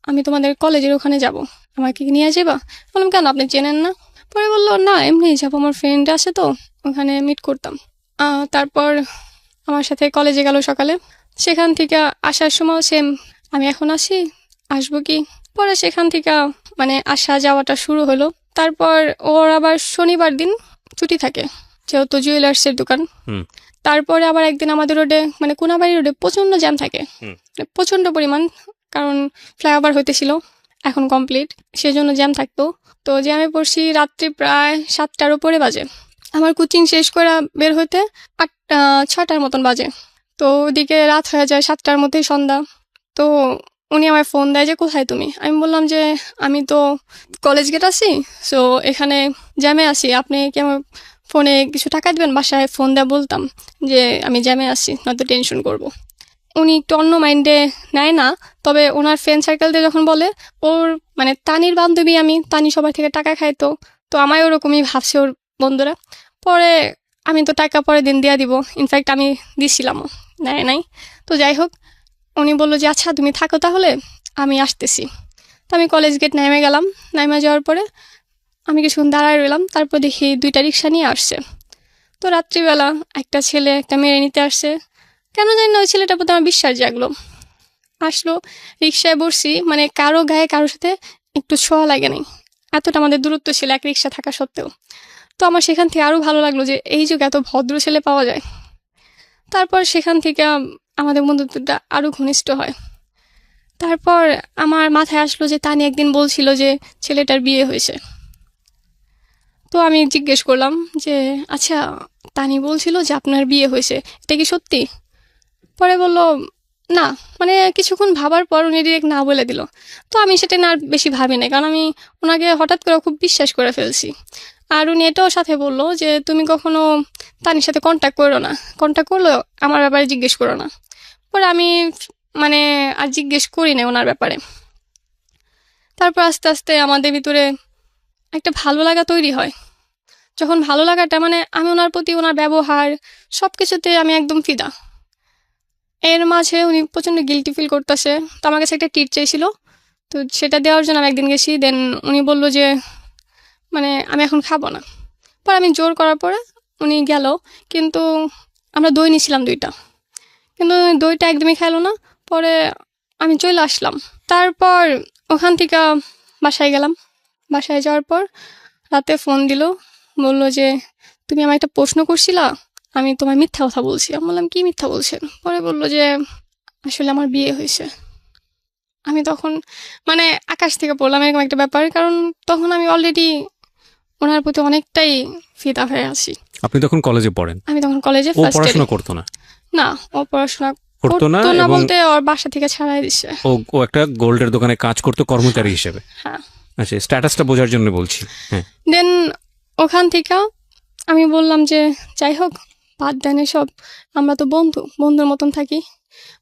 আমি তোমাদের কলেজের ওখানে যাব, আমাকে কি নিয়ে যাবা? বললাম কেন আপনি চেনেন না? পরে বললো না এমনি যাবো, আমার ফ্রেন্ড আছে তো ওখানে মিট করতাম। তারপর আমার সাথে কলেজে গেল সকালে। সেখান থেকে আসার সময় সেম আমি এখন আসবো কি। পরে সেখান থেকে মানে আসা যাওয়াটা শুরু হলো। তারপর ওর আবার শনিবার দিন ছুটি থাকে যেহেতু জুয়েলার্সের দোকান। হুম। তারপরে আবার একদিন আমাদের রোডে মানে কোনাবাড়ি রোডে প্রচণ্ড জ্যাম থাকে, মানে প্রচণ্ড পরিমাণ, কারণ ফ্লাইওভার হইতেছিল এখন কমপ্লিট, সেজন্য জ্যাম থাকতো। তো জ্যামে পড়ছি রাত্রি প্রায় 7টার উপরে বাজে। আমার কোচিং শেষ করে বের হইতে 6টার মতন বাজে। তো ওদিকে রাত হয়ে যায় 7টার মধ্যেই সন্ধ্যা। তো উনি আমায় ফোন দেয় যে কোথায় তুমি? আমি বললাম যে আমি তো কলেজ গেট আছি, সো এখানে জ্যামে আছি, আপনি কি আমার ফোনে কিছু টাকা দেবেন? বাসায় ফোন দেওয়া বলতাম যে আমি জ্যামে আছি, নয়তো টেনশন করব। উনি একটু অন্য মাইন্ডে নেয় না, তবে ওনার ফ্রেন্ড সার্কেল দিয়ে যখন বলে ওর মানে তানির বান্ধবী আমি, তানি সবার থেকে টাকা খাইতো, তো আমায় ওরকমই ভাবছে ওর বন্ধুরা। পরে আমি তো টাকা পরে দিন দিয়া দিব, ইনফ্যাক্ট আমি দিছিলামও, নেয় নাই। তো যাই হোক উনি বললো যে আচ্ছা তুমি থাকো তাহলে, আমি আসতেছি। তো আমি কলেজ গেট নেমে গেলাম। নেমে যাওয়ার পরে আমি কিছুক্ষণ দাঁড়ায় রইলাম, তারপর দেখি 2টা রিক্সা নিয়ে আসছে। তো রাত্রিবেলা একটা ছেলে একটা মেয়ে নিতে আসছে, কেন জানি না ওই ছেলেটার প্রতি আমার বিশ্বাস জাগলো। আসলো, রিক্সায় বসছি, মানে কারো গায়ে কারোর সাথে একটু ছোঁয়া লাগে নাই, এতটা আমাদের দূরত্ব ছিল এক রিক্সা থাকা সত্ত্বেও। তো আমার সেখান থেকে আরও ভালো লাগলো যে এই যুগে এত ভদ্র ছেলে পাওয়া যায়। তারপর সেখান থেকে আমাদের বন্ধুত্বটা আরও ঘনিষ্ঠ হয়। তারপর আমার মাথায় আসলো যে তানি একদিন বলছিল যে ছেলেটার বিয়ে হয়েছে। তো আমি জিজ্ঞেস করলাম যে আচ্ছা তানি বলছিল যে আপনার বিয়ে হয়েছে, এটা কি সত্যি? পরে বলল না, মানে কিছুক্ষণ ভাবার পর উনি ডিরেক্ট না বলে দিল। তো আমি সেটা না আর বেশি ভাবি না, কারণ আমি ওনাকে হঠাৎ করে খুব বিশ্বাস করে ফেলছি। আর উনি এটাও সাথে বললো যে তুমি কখনো তানির সাথে কন্ট্যাক্ট করো না, কন্ট্যাক্ট করলো আমার ব্যাপারে জিজ্ঞেস করো না। পরে আমি মানে আর জিজ্ঞেস করি না ওনার ব্যাপারে। তারপর আস্তে আস্তে আমাদের ভিতরে একটা ভালো লাগা তৈরি হয়। যখন ভালো লাগাটা মানে আমি ওনার প্রতি ওনার ব্যবহার সব কিছুতে আমি একদম ফিদা। এর মাঝে উনি প্রচণ্ড গিল্টি ফিল করতেছে, তো আমার কাছে একটা ট্রিট চাইছিল, তো সেটা দেওয়ার জন্য আমি একদিন গেছি। দেন উনি বলল যে মানে আমি এখন খাবো না। পর আমি জোর করার পরে উনি গেল, কিন্তু আমরা দই নিয়েছিলাম 2টা, কিন্তু দইটা একদমই খাইলো না। পরে আমি চলে আসলাম। তারপর ওখান থেকে বাসায় গেলাম। বাসায় যাওয়ার পর রাতে ফোন দিল, বলল যে তুমি আমার একটা প্রশ্ন করছিলা, আমি তোমার মিথ্যা কথা বলছি। আমি বললাম কি মিথ্যা বলছেন? পরে বলল যে আসলে আমার বিয়ে হয়েছে। আমি তখন মানে আকাশ থেকে পড়লাম এরকম একটা ব্যাপার, কারণ তখন আমি অলরেডি ওনার প্রতি অনেকটাই ফিদা হয়ে আছি। আপনি তখন কলেজে পড়েন? আমি তখন কলেজে ও ফার্স্ট পড়াশোনা করতো না? না, ও পড়াশোনা করতো না এবং বলতে ওর বাসা থেকে ছাড়াই দিচ্ছে। ও একটা গোল্ডের দোকানে কাজ করতো কর্মচারী হিসেবে? হ্যাঁ। আচ্ছা, স্ট্যাটাসটা বোঝার জন্য বলছি। হ্যাঁ। দেন ওখান থেকে আমি বললাম যে যাই হোক বাদ দেন সব, আমরা তো বন্ধুর মতন থাকি।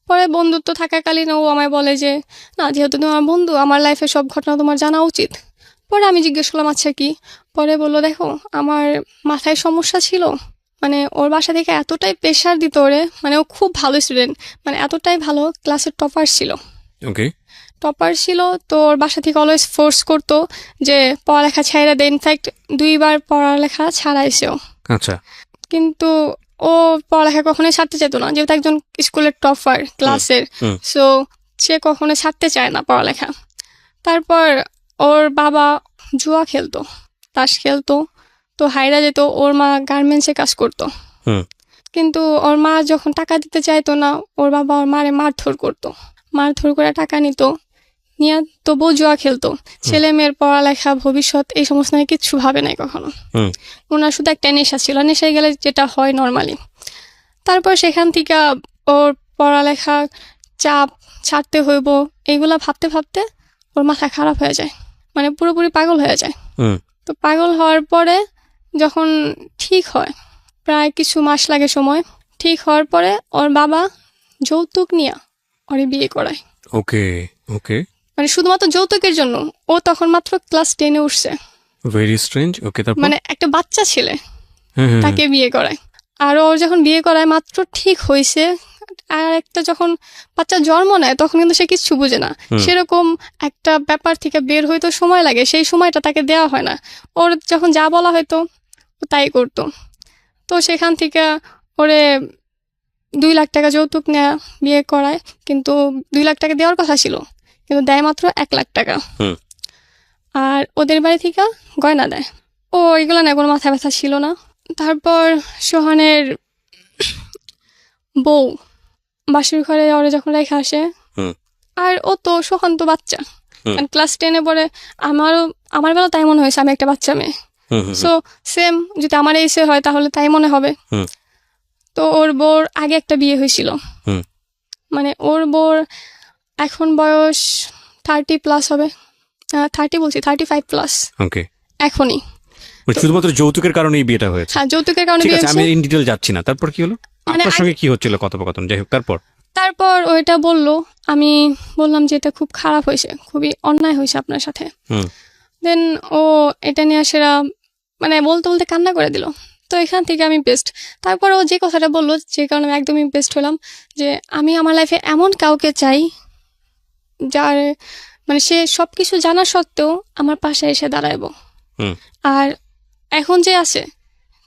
পরে বন্ধুত্ব থাকাকালীন ও আমায় বলে যে না যেহেতু তোমার বন্ধু আমার লাইফে সব ঘটনা তোমার জানা উচিত। পরে আমি জিজ্ঞেস করলাম আচ্ছা কি? পরে বললো দেখো আমার মাথায় সমস্যা ছিল, মানে ওর বাসা থেকে এতটাই প্রেশার দিত ওরে, মানে ও খুব ভালো স্টুডেন্ট, মানে এতটাই ভালো, ক্লাসের টপার ছিল। ওকে। টপার ছিল তো ওর বাসা থেকে অলওয়েজ ফোর্স করতো যে পড়ালেখা ছাইড়া দেয়। ইনফ্যাক্ট 2বার পড়ালেখা ছাড়াইছেও। আচ্ছা। কিন্তু ও পড়ালেখা কখনোই ছাড়তে চাইতো না, যেহেতু একজন স্কুলের টপার ক্লাসের। হুম। সো সে কখনো ছাড়তে চায় না পড়ালেখা। তারপর ওর বাবা জুয়া খেলতো, তাস খেলতো, তো হাইরা যেত। ওর মা গার্মেন্টসে কাজ করতো। হুম। কিন্তু ওর মা যখন টাকা দিতে চাইতো না, ওর বাবা ওর মারে মারধর করতো, মারধর করে টাকা নিত, নিয়ে তবুও জুয়া খেলতো। ছেলে মেয়ের পড়ালেখা, ভবিষ্যৎ, এই সমস্ত নিয়ে কিচ্ছু ভাবে নাই কখনো। হুম। ওনার শুধু একটা নেশা ছিল, নেশায় গেলে যেটা হয় নর্মালি। তারপর সেখান থেকে ওর পড়ালেখা চাপ ছাড়তে হইব, এগুলা ভাবতে ভাবতে ওর মাথা খারাপ হয়ে যায়, মানে পুরোপুরি পাগল হয়ে যায়। হুম। তো পাগল হওয়ার পরে যখন ঠিক হয়, প্রায় কিছু মাস লাগে সময়, ঠিক হওয়ার পরে ওর বাবা যৌতুক নিয়ে ওরে বিয়ে করায়। ওকে। ওকে। মানে শুধুমাত্র যৌতুকের জন্য। ও তখন মাত্র ক্লাস 10-এ উঠছে, ভেরি স্ট্রেঞ্জ। ওকে, তারপর? মানে একটা বাচ্চা ছেলে হ্যাঁ, হ্যাঁ, তাকে বিয়ে করায়। আর ওর যখন বিয়ে করায় মাত্র ঠিক হয়েছে, আর একটা যখন বাচ্চা জন্ম নেয় তখন কিন্তু সে কিচ্ছু বুঝে না। সেরকম একটা ব্যাপার থেকে বের হইতে সময় লাগে, সেই সময়টা তাকে দেওয়া হয় না। ওর যখন যা বলা হয়তো ও তাই করতো। তো সেখান থেকে ওরে 2 লাখ টাকা যৌতুক নেয়া বিয়ে করায়, কিন্তু 2 লাখ টাকা দেওয়ার কথা ছিল, কিন্তু দেয় মাত্র 1 লাখ টাকা। হুম। আর ওদের বাড়ি থেকে গয়না দেয়। ও এগুলো না কোনো মাথা ব্যথা ছিল না। তারপর সোহানের বউ বাসুর ঘরে ওরে যখন রেখে আসে, হুম। আর ও তো সোহান তো বাচ্চা, হুম। ক্লাস 10-এ পড়ে। আমার বেলা তাই মনে হয়েছে আমি একটা বাচ্চা মেয়ে। হুম, হুম, সো সেম যদি আমার এসে হয় তাহলে তাই মনে হবে। হুম। তো ওর বউর আগে একটা বিয়ে হয়েছিল, হুম। মানে ওর বউর এখন বয়স 30+ হবে, 30 বলছি, 35+। ওকে। এখনই শুধুমাত্র যৌতুকের কারণে এই বিয়েটা হয়েছে? হ্যাঁ, যৌতুকের কারণে ঠিক বিয়ে আছে, আমি হয়েছে। ইন ডিটেল যাচ্ছি না। তারপর কি হলো? মানে আপনার সঙ্গে কি হচ্ছিল কথোপকথন? যাই হোক, তারপর? তারপর ওইটা বললো, আমি বললাম যে এটা খুব খারাপ হয়েছে, খুবই অন্যায় হয়েছে আপনার সাথে। হুম। দেন ও এটা নিয়ে সেরা মানে বলতে বলতে কান্না করে দিল। তো এখান থেকে আমি বেস্ট। তারপর ও যে কথাটা বললো, যে কারণে আমি একদমই বেস্ট হলাম, যে আমি আমার লাইফে এমন কাউকে চাই যার মানে সে সব কিছু জানা সত্ত্বেও আমার পাশে এসে দাঁড়াইবো। হুম। আর এখন যে আছে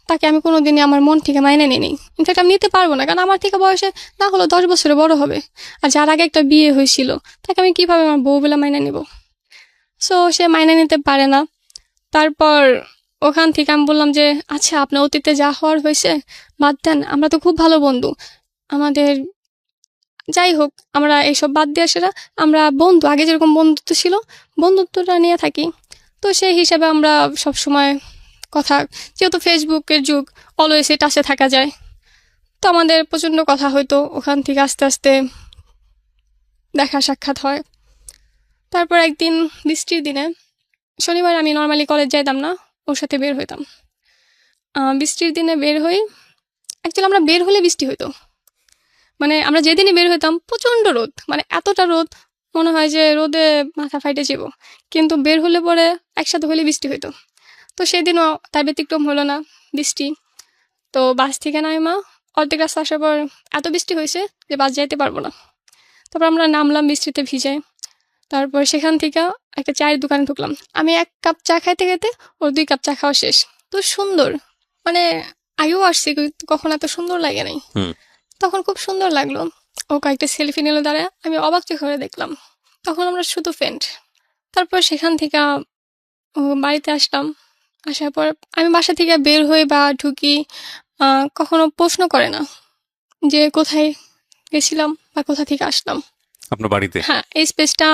তাকে আমি কোনোদিনই আমার মন থেকে মাইনে নিই। ইনফ্যাক্ট আমি নিতে পারবো না, কারণ আমার থেকে বয়সে না হলো 10 বছরে বড় হবে। আর যার আগে একটা বিয়ে হয়েছিল তাকে আমি কিভাবে আমার বউ বলে মাইনে নিব? সো সে মাইনে নিতে পারে না। তারপর ওখান থেকে আমি বললাম যে আচ্ছা, আপনার অতীতে যা হওয়ার হয়েছে বাদ দেন, আমরা তো খুব ভালো বন্ধু। আমাদের যাই হোক, আমরা এইসব বাদ দিয়ে সেটা আমরা বন্ধু, আগে যেরকম বন্ধুত্ব ছিল বন্ধুত্বটা নিয়ে থাকি। তো সেই হিসাবে আমরা সবসময় কথা, যেহেতু ফেসবুকের যুগ, অলওয়েজ টাচে থাকা যায়, তো আমাদের প্রচণ্ড কথা হয়তো। ওখান থেকে আস্তে আস্তে দেখা সাক্ষাৎ হয়। তারপর একদিন বৃষ্টির দিনে, শনিবার আমি নর্মালি কলেজ যাইতাম না, ওর সাথে বের হইতাম। বৃষ্টির দিনে বের হই, অ্যাকচুয়ালি আমরা বের হলে বৃষ্টি হইতো। মানে আমরা যেদিনই বের হইতাম প্রচণ্ড রোদ, মানে এতটা রোদ মনে হয় যে রোদে মাথা ফাইটে যাব। কিন্তু বের হলে পরে একসাথে হলে বৃষ্টি হইতো। তো সেদিনও তার ব্যতিক্রম হলো না, বৃষ্টি। তো বাস থেকে নাইমা অর্ধেক রাস্তা আসার পর এত বৃষ্টি হয়েছে যে বাস যাইতে পারবো না। তারপর আমরা নামলাম বৃষ্টিতে ভিজে। তারপর সেখান থেকে একটা চায়ের দোকানে ঢুকলাম। আমি 1 কাপ চা খাইতে খাইতে ওর 2 কাপ চা খাওয়া শেষ। তো সুন্দর, মানে আগেও আসছি কিন্তু কখন এত সুন্দর লাগে নাই। তখন খুব সুন্দর লাগলো। ও কয়েকটা সেলফি নিল দাঁড়ায়, আমি অবাক চোখে করে দেখলাম। তখন আমরা শুধু ফ্রেন্ড। তারপর সেখান থেকে বাড়িতে আসলাম। আসার পর আমি বাসা থেকে বের হই বা ঢুকি, কখনো প্রশ্ন করে না যে কোথায় গেছিলাম বা কোথা থেকে আসলাম। আপনার বাড়িতে? হ্যাঁ, এই স্পেসটা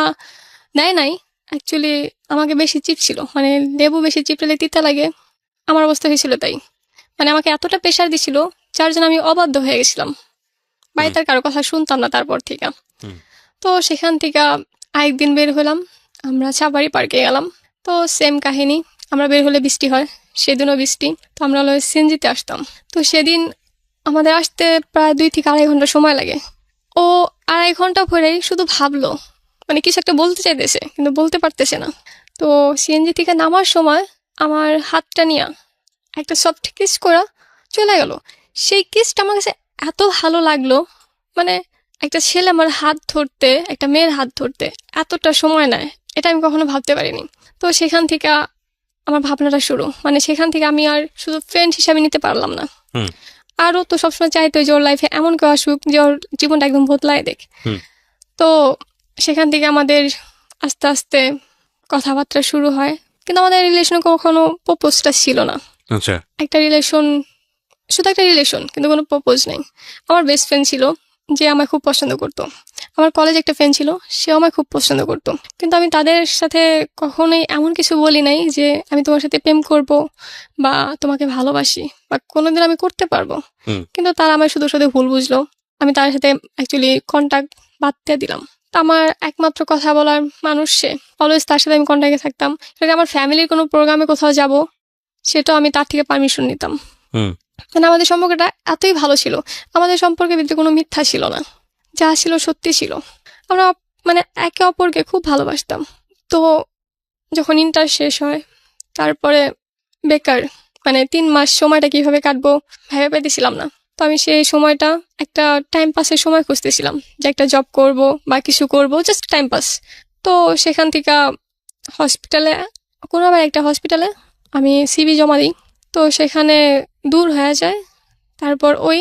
দেয় নাই। অ্যাকচুয়ালি আমাকে বেশি চিপছিল, মানে লেবু বেশি চিপলে তিতা লাগে, আমার অবস্থা হয়েছিল তাই। মানে আমাকে এতটা প্রেশার দিছিল যার জন্য আমি অবাধ্য হয়ে গেছিলাম, বাড়িতে আর কারো কথা শুনতাম না তারপর থেকে। তো সেখান থেকে আরেকদিন বের হলাম, আমরা চাবাড়ি পার্কে গেলাম। তো সেম কাহিনী, আমরা বের হলে বৃষ্টি হয়, সেদিনও বৃষ্টি। তো আমরা হলো সিএনজিতে আসতাম। তো সেদিন আমাদের আসতে প্রায় 2 থেকে 2.5 ঘন্টা সময় লাগে। ও 2.5 ঘন্টা পরেই শুধু ভাবলো, মানে কিছু একটা বলতে চাইতেছে কিন্তু বলতে পারতেছে না। তো সিএনজি থেকে নামার সময় আমার হাতটা নিয়ে একটা সফট কিস করা চলে গেল। সেই কিসটা আমার কাছে এত ভালো লাগলো, মানে একটা ছেলে আমার হাত ধরতে, একটা মেয়ের হাত ধরতে এতটা সময় নেয়, এটা আমি কখনো ভাবতে পারিনি। তো সেখান থেকে আমার ভাবনাটা শুরু, মানে সেখান থেকে আমি আর শুধু ফ্রেন্ড হিসাবে নিতে পারলাম না, হুম। আরও তো সবসময় চাইতো যে ওর লাইফে এমন কেউ আসুক যে ওর জীবনটা একদম বদলায় দেখ। হুম। তো সেখান থেকে আমাদের আস্তে আস্তে কথাবার্তা শুরু হয়, কিন্তু আমাদের রিলেশনে কখনো প্রপোজটা ছিল না। আচ্ছা। একটা রিলেশন, শুধু একটা রিলেশন, কিন্তু কোনো প্রপোজ নেই। আমার বেস্ট ফ্রেন্ড ছিল যে আমায় খুব পছন্দ করতো, আমার কলেজে একটা ফ্রেন্ড ছিল, সেও আমায় খুব পছন্দ করতো, কিন্তু আমি তাদের সাথে কখনোই এমন কিছু বলি নাই যে আমি তোমার সাথে প্রেম করব বা তোমাকে ভালোবাসি বা কোনোদিন আমি করতে পারবো। হুম। কিন্তু তারা আমায় শুধু শুধু ভুল বুঝলো, আমি তার সাথে অ্যাকচুয়ালি কন্ট্যাক্ট বাদ দিয়ে দিলাম। তো আমার একমাত্র কথা বলার মানুষ সে, অলওয়েজ তার সাথে আমি কন্ট্যাক্টে থাকতাম। যদি আমার ফ্যামিলির কোনো প্রোগ্রামে কোথাও যাব, সেটাও আমি তার থেকে পারমিশন নিতাম। হুম। মানে আমাদের সম্পর্কটা এতই ভালো ছিল, আমাদের সম্পর্কের ভিতরে কোনো মিথ্যা ছিল না, যা ছিল সত্যি ছিল। আমরা মানে একে অপরকে খুব ভালোবাসতাম। তো যখন ইন্টার শেষ হয়, তারপরে বেকার, মানে 3 মাস সময়টা কিভাবে কাটবো ভেবে পেতেছিলাম না। তো আমি সেই সময়টা একটা টাইম পাসের সময় খুঁজতেছিলাম, যে একটা জব করব বা কিছু করব, জাস্ট টাইম পাস। তো সেখান থেকে হসপিটালে, কোনো আবার একটা হসপিটালে আমি সিভি জমা দিই। তো সেখানে দূর হয়ে যায়। তারপর ওই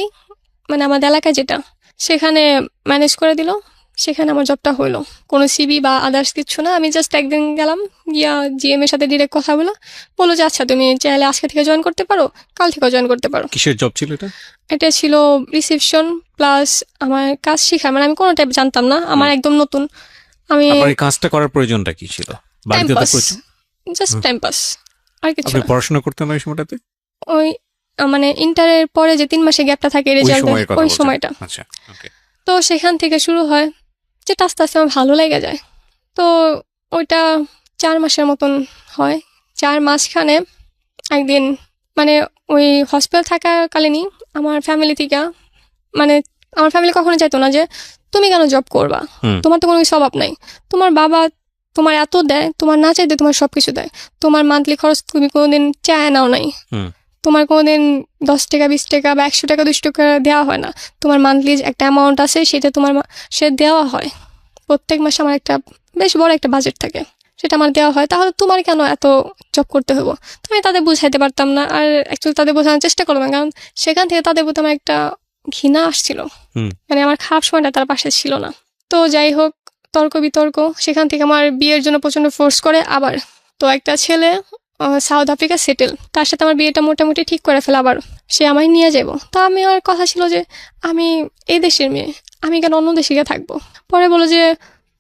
মানে আমাদের এলাকায় যেটা, সেখানে ম্যানেজ করে দিল, সেখানে আমার জবটা হইলো। কোনো সিবি বা আদার্স কিছু না, আমি জাস্ট একদিন গেলাম, গিয়া জিএম এর সাথে ডিরেক্ট কথা বললো যে আচ্ছা তুমি চাইলে আজকে থেকে জয়েন করতে পারো, কাল থেকেও জয়েন করতে পারো। কিসের জব ছিল এটা? এটা ছিল রিসেপশন প্লাস আমার কাজ শেখা, মানে আমি কোনো টাইপ জানতাম না, আমার একদম নতুন। আমি আপনার এই কাজটা করার প্রয়োজনটা কি ছিল? টাইম বাড়িতে তো পাস, প্রচুর। জাস্ট টাইম পাস, আর কিছু আপনি না। পড়াশোনা করতেন ওই সময়টাতে? ওই মানে ইন্টারের পরে যে 3 মাসে গ্যাপটা থাকে ওই রেজাল্ট, সময়ের কথা ওই বলছেন? সময়টা। আচ্ছা, ওকে। তো সেখান থেকে শুরু হয়, যেটা আস্তে আস্তে আমার ভালো লেগে যায়। তো ওইটা 4 মাসের মতন হয়। 4 মাসখানে একদিন, মানে ওই হসপিটাল থাকাকালীনই আমার ফ্যামিলি থেকে, মানে আমার ফ্যামিলি কখনো চাইতো না যে তুমি কেন জব করবা, হুম। তোমার তো কোনো কিছু অভাব নাই, তোমার বাবা তোমার এত দেয়, তোমার না চাইতে তোমার সবকিছু দেয়, তোমার মান্থলি খরচ তুমি কোনোদিন চায় নাও নাই, হুম। তোমার কোনোদিন 10 টাকা 20 টাকা বা 100 টাকা 200 টাকা দেওয়া হয় না, তোমার মান্থলি একটা অ্যামাউন্ট আছে, সেটা তোমার সে দেওয়া হয়। প্রত্যেক মাসে আমার একটা বেশ বড় একটা বাজেট থাকে, সেটা আমার দেওয়া হয়, তাহলে তোমার কেন এত জব করতে হবো? তো আমি তাদের বুঝাইতে পারতাম না, আর অ্যাকচুয়ালি তাদের বোঝানোর চেষ্টা করলাম, কারণ সেখান থেকে তাদের প্রতি আমার একটা ঘৃণা আসছিল। হুম। মানে আমার খারাপ সময়টা তার পাশে ছিল না। তো যাই হোক, তর্ক বিতর্ক, সেখান থেকে আমার বিয়ের জন্য প্রচন্ড ফোর্স করে আবার। তো একটা ছেলে সাউথ আফ্রিকা সেটেল, তার সাথে আমার বিয়েটা মোটামুটি ঠিক করে ফেলে, আবার সে আমায় নিয়ে যাব। তা আমি, আমার কথা ছিল যে আমি এই দেশের মেয়ে, আমি কেন অন্য দেশে গিয়ে থাকবো। পরে বলো যে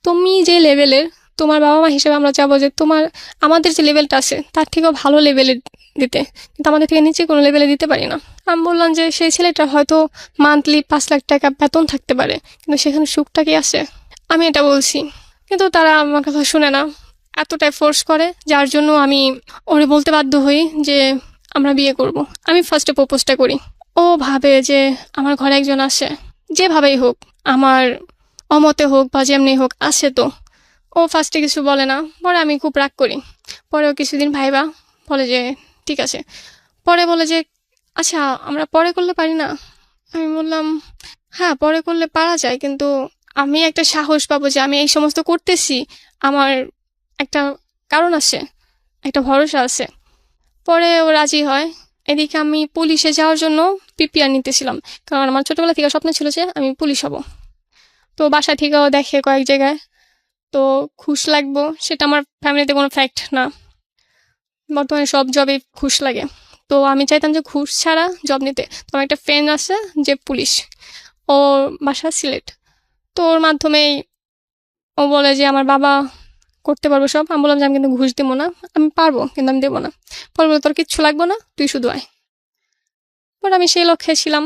তুমি যে লেভেলের, তোমার বাবা মা হিসেবে আমরা চাবো যে তোমার, আমাদের যে লেভেলটা আছে তার থেকেও ভালো লেভেলে দিতে, কিন্তু আমাদের থেকে নিচে কোনো লেভেলে দিতে পারি না। আমি বললাম যে সেই ছেলেটা হয়তো মান্থলি 5 লাখ টাকা বেতন থাকতে পারে, কিন্তু সেখানে সুখটা কি আছে? আমি এটা বলছি, কিন্তু তারা আমার কথা শুনে না, এতটাই ফোর্স করে, যার জন্য আমি ওরে বলতে বাধ্য হই যে আমরা বিয়ে করব। আমি ফার্স্টে প্রপোজটা করি। ও ভাবে যে আমার ঘরে একজন আসে, যেভাবেই হোক, আমার অমতে হোক বা যেমনি হোক, আসে। তো ও ফার্স্টে কিছু বলে না, পরে আমি খুব রাগ করি। পরেও কিছুদিন ভাইবা বলে যে ঠিক আছে। পরে বলে যে আচ্ছা আমরা পরে করলে পারি না? আমি বললাম হ্যাঁ পরে করলে পারা যায়, কিন্তু আমি একটা সাহস পাবো যে আমি এই সমস্ত করতেছি, আমার একটা কারণ আছে, একটা ভরসা আছে। পরে ও রাজি হয়। এদিকে আমি পুলিশে যাওয়ার জন্য প্রিপেয়ার নিতেছিলাম, কারণ আমার ছোটবেলা থেকে স্বপ্ন ছিল যে আমি পুলিশ হব। তো বাসা থেকেও দেখে কয়েক জায়গায়, তো ঘুষ লাগবো, সেটা আমার ফ্যামিলিতে কোনো ফ্যাক্ট না, বর্তমানে সব জবে ঘুষ লাগে। তো আমি চাইতাম যে ঘুষ ছাড়া জব নিতে। তো আমার একটা ফ্রেন্ড আছে যে পুলিশ, ওর বাসা সিলেট। তো ওর মাধ্যমেই ও বলে যে আমার বাবা করতে পারবো সব। আমি বললাম যে আমি কিন্তু ঘুষ দেবো না, আমি পারবো কিন্তু আমি দেবো না। পরে বলে তোর কিচ্ছু লাগবো না, তুই শুধু আয়। পরে আমি সেই লক্ষ্যে ছিলাম।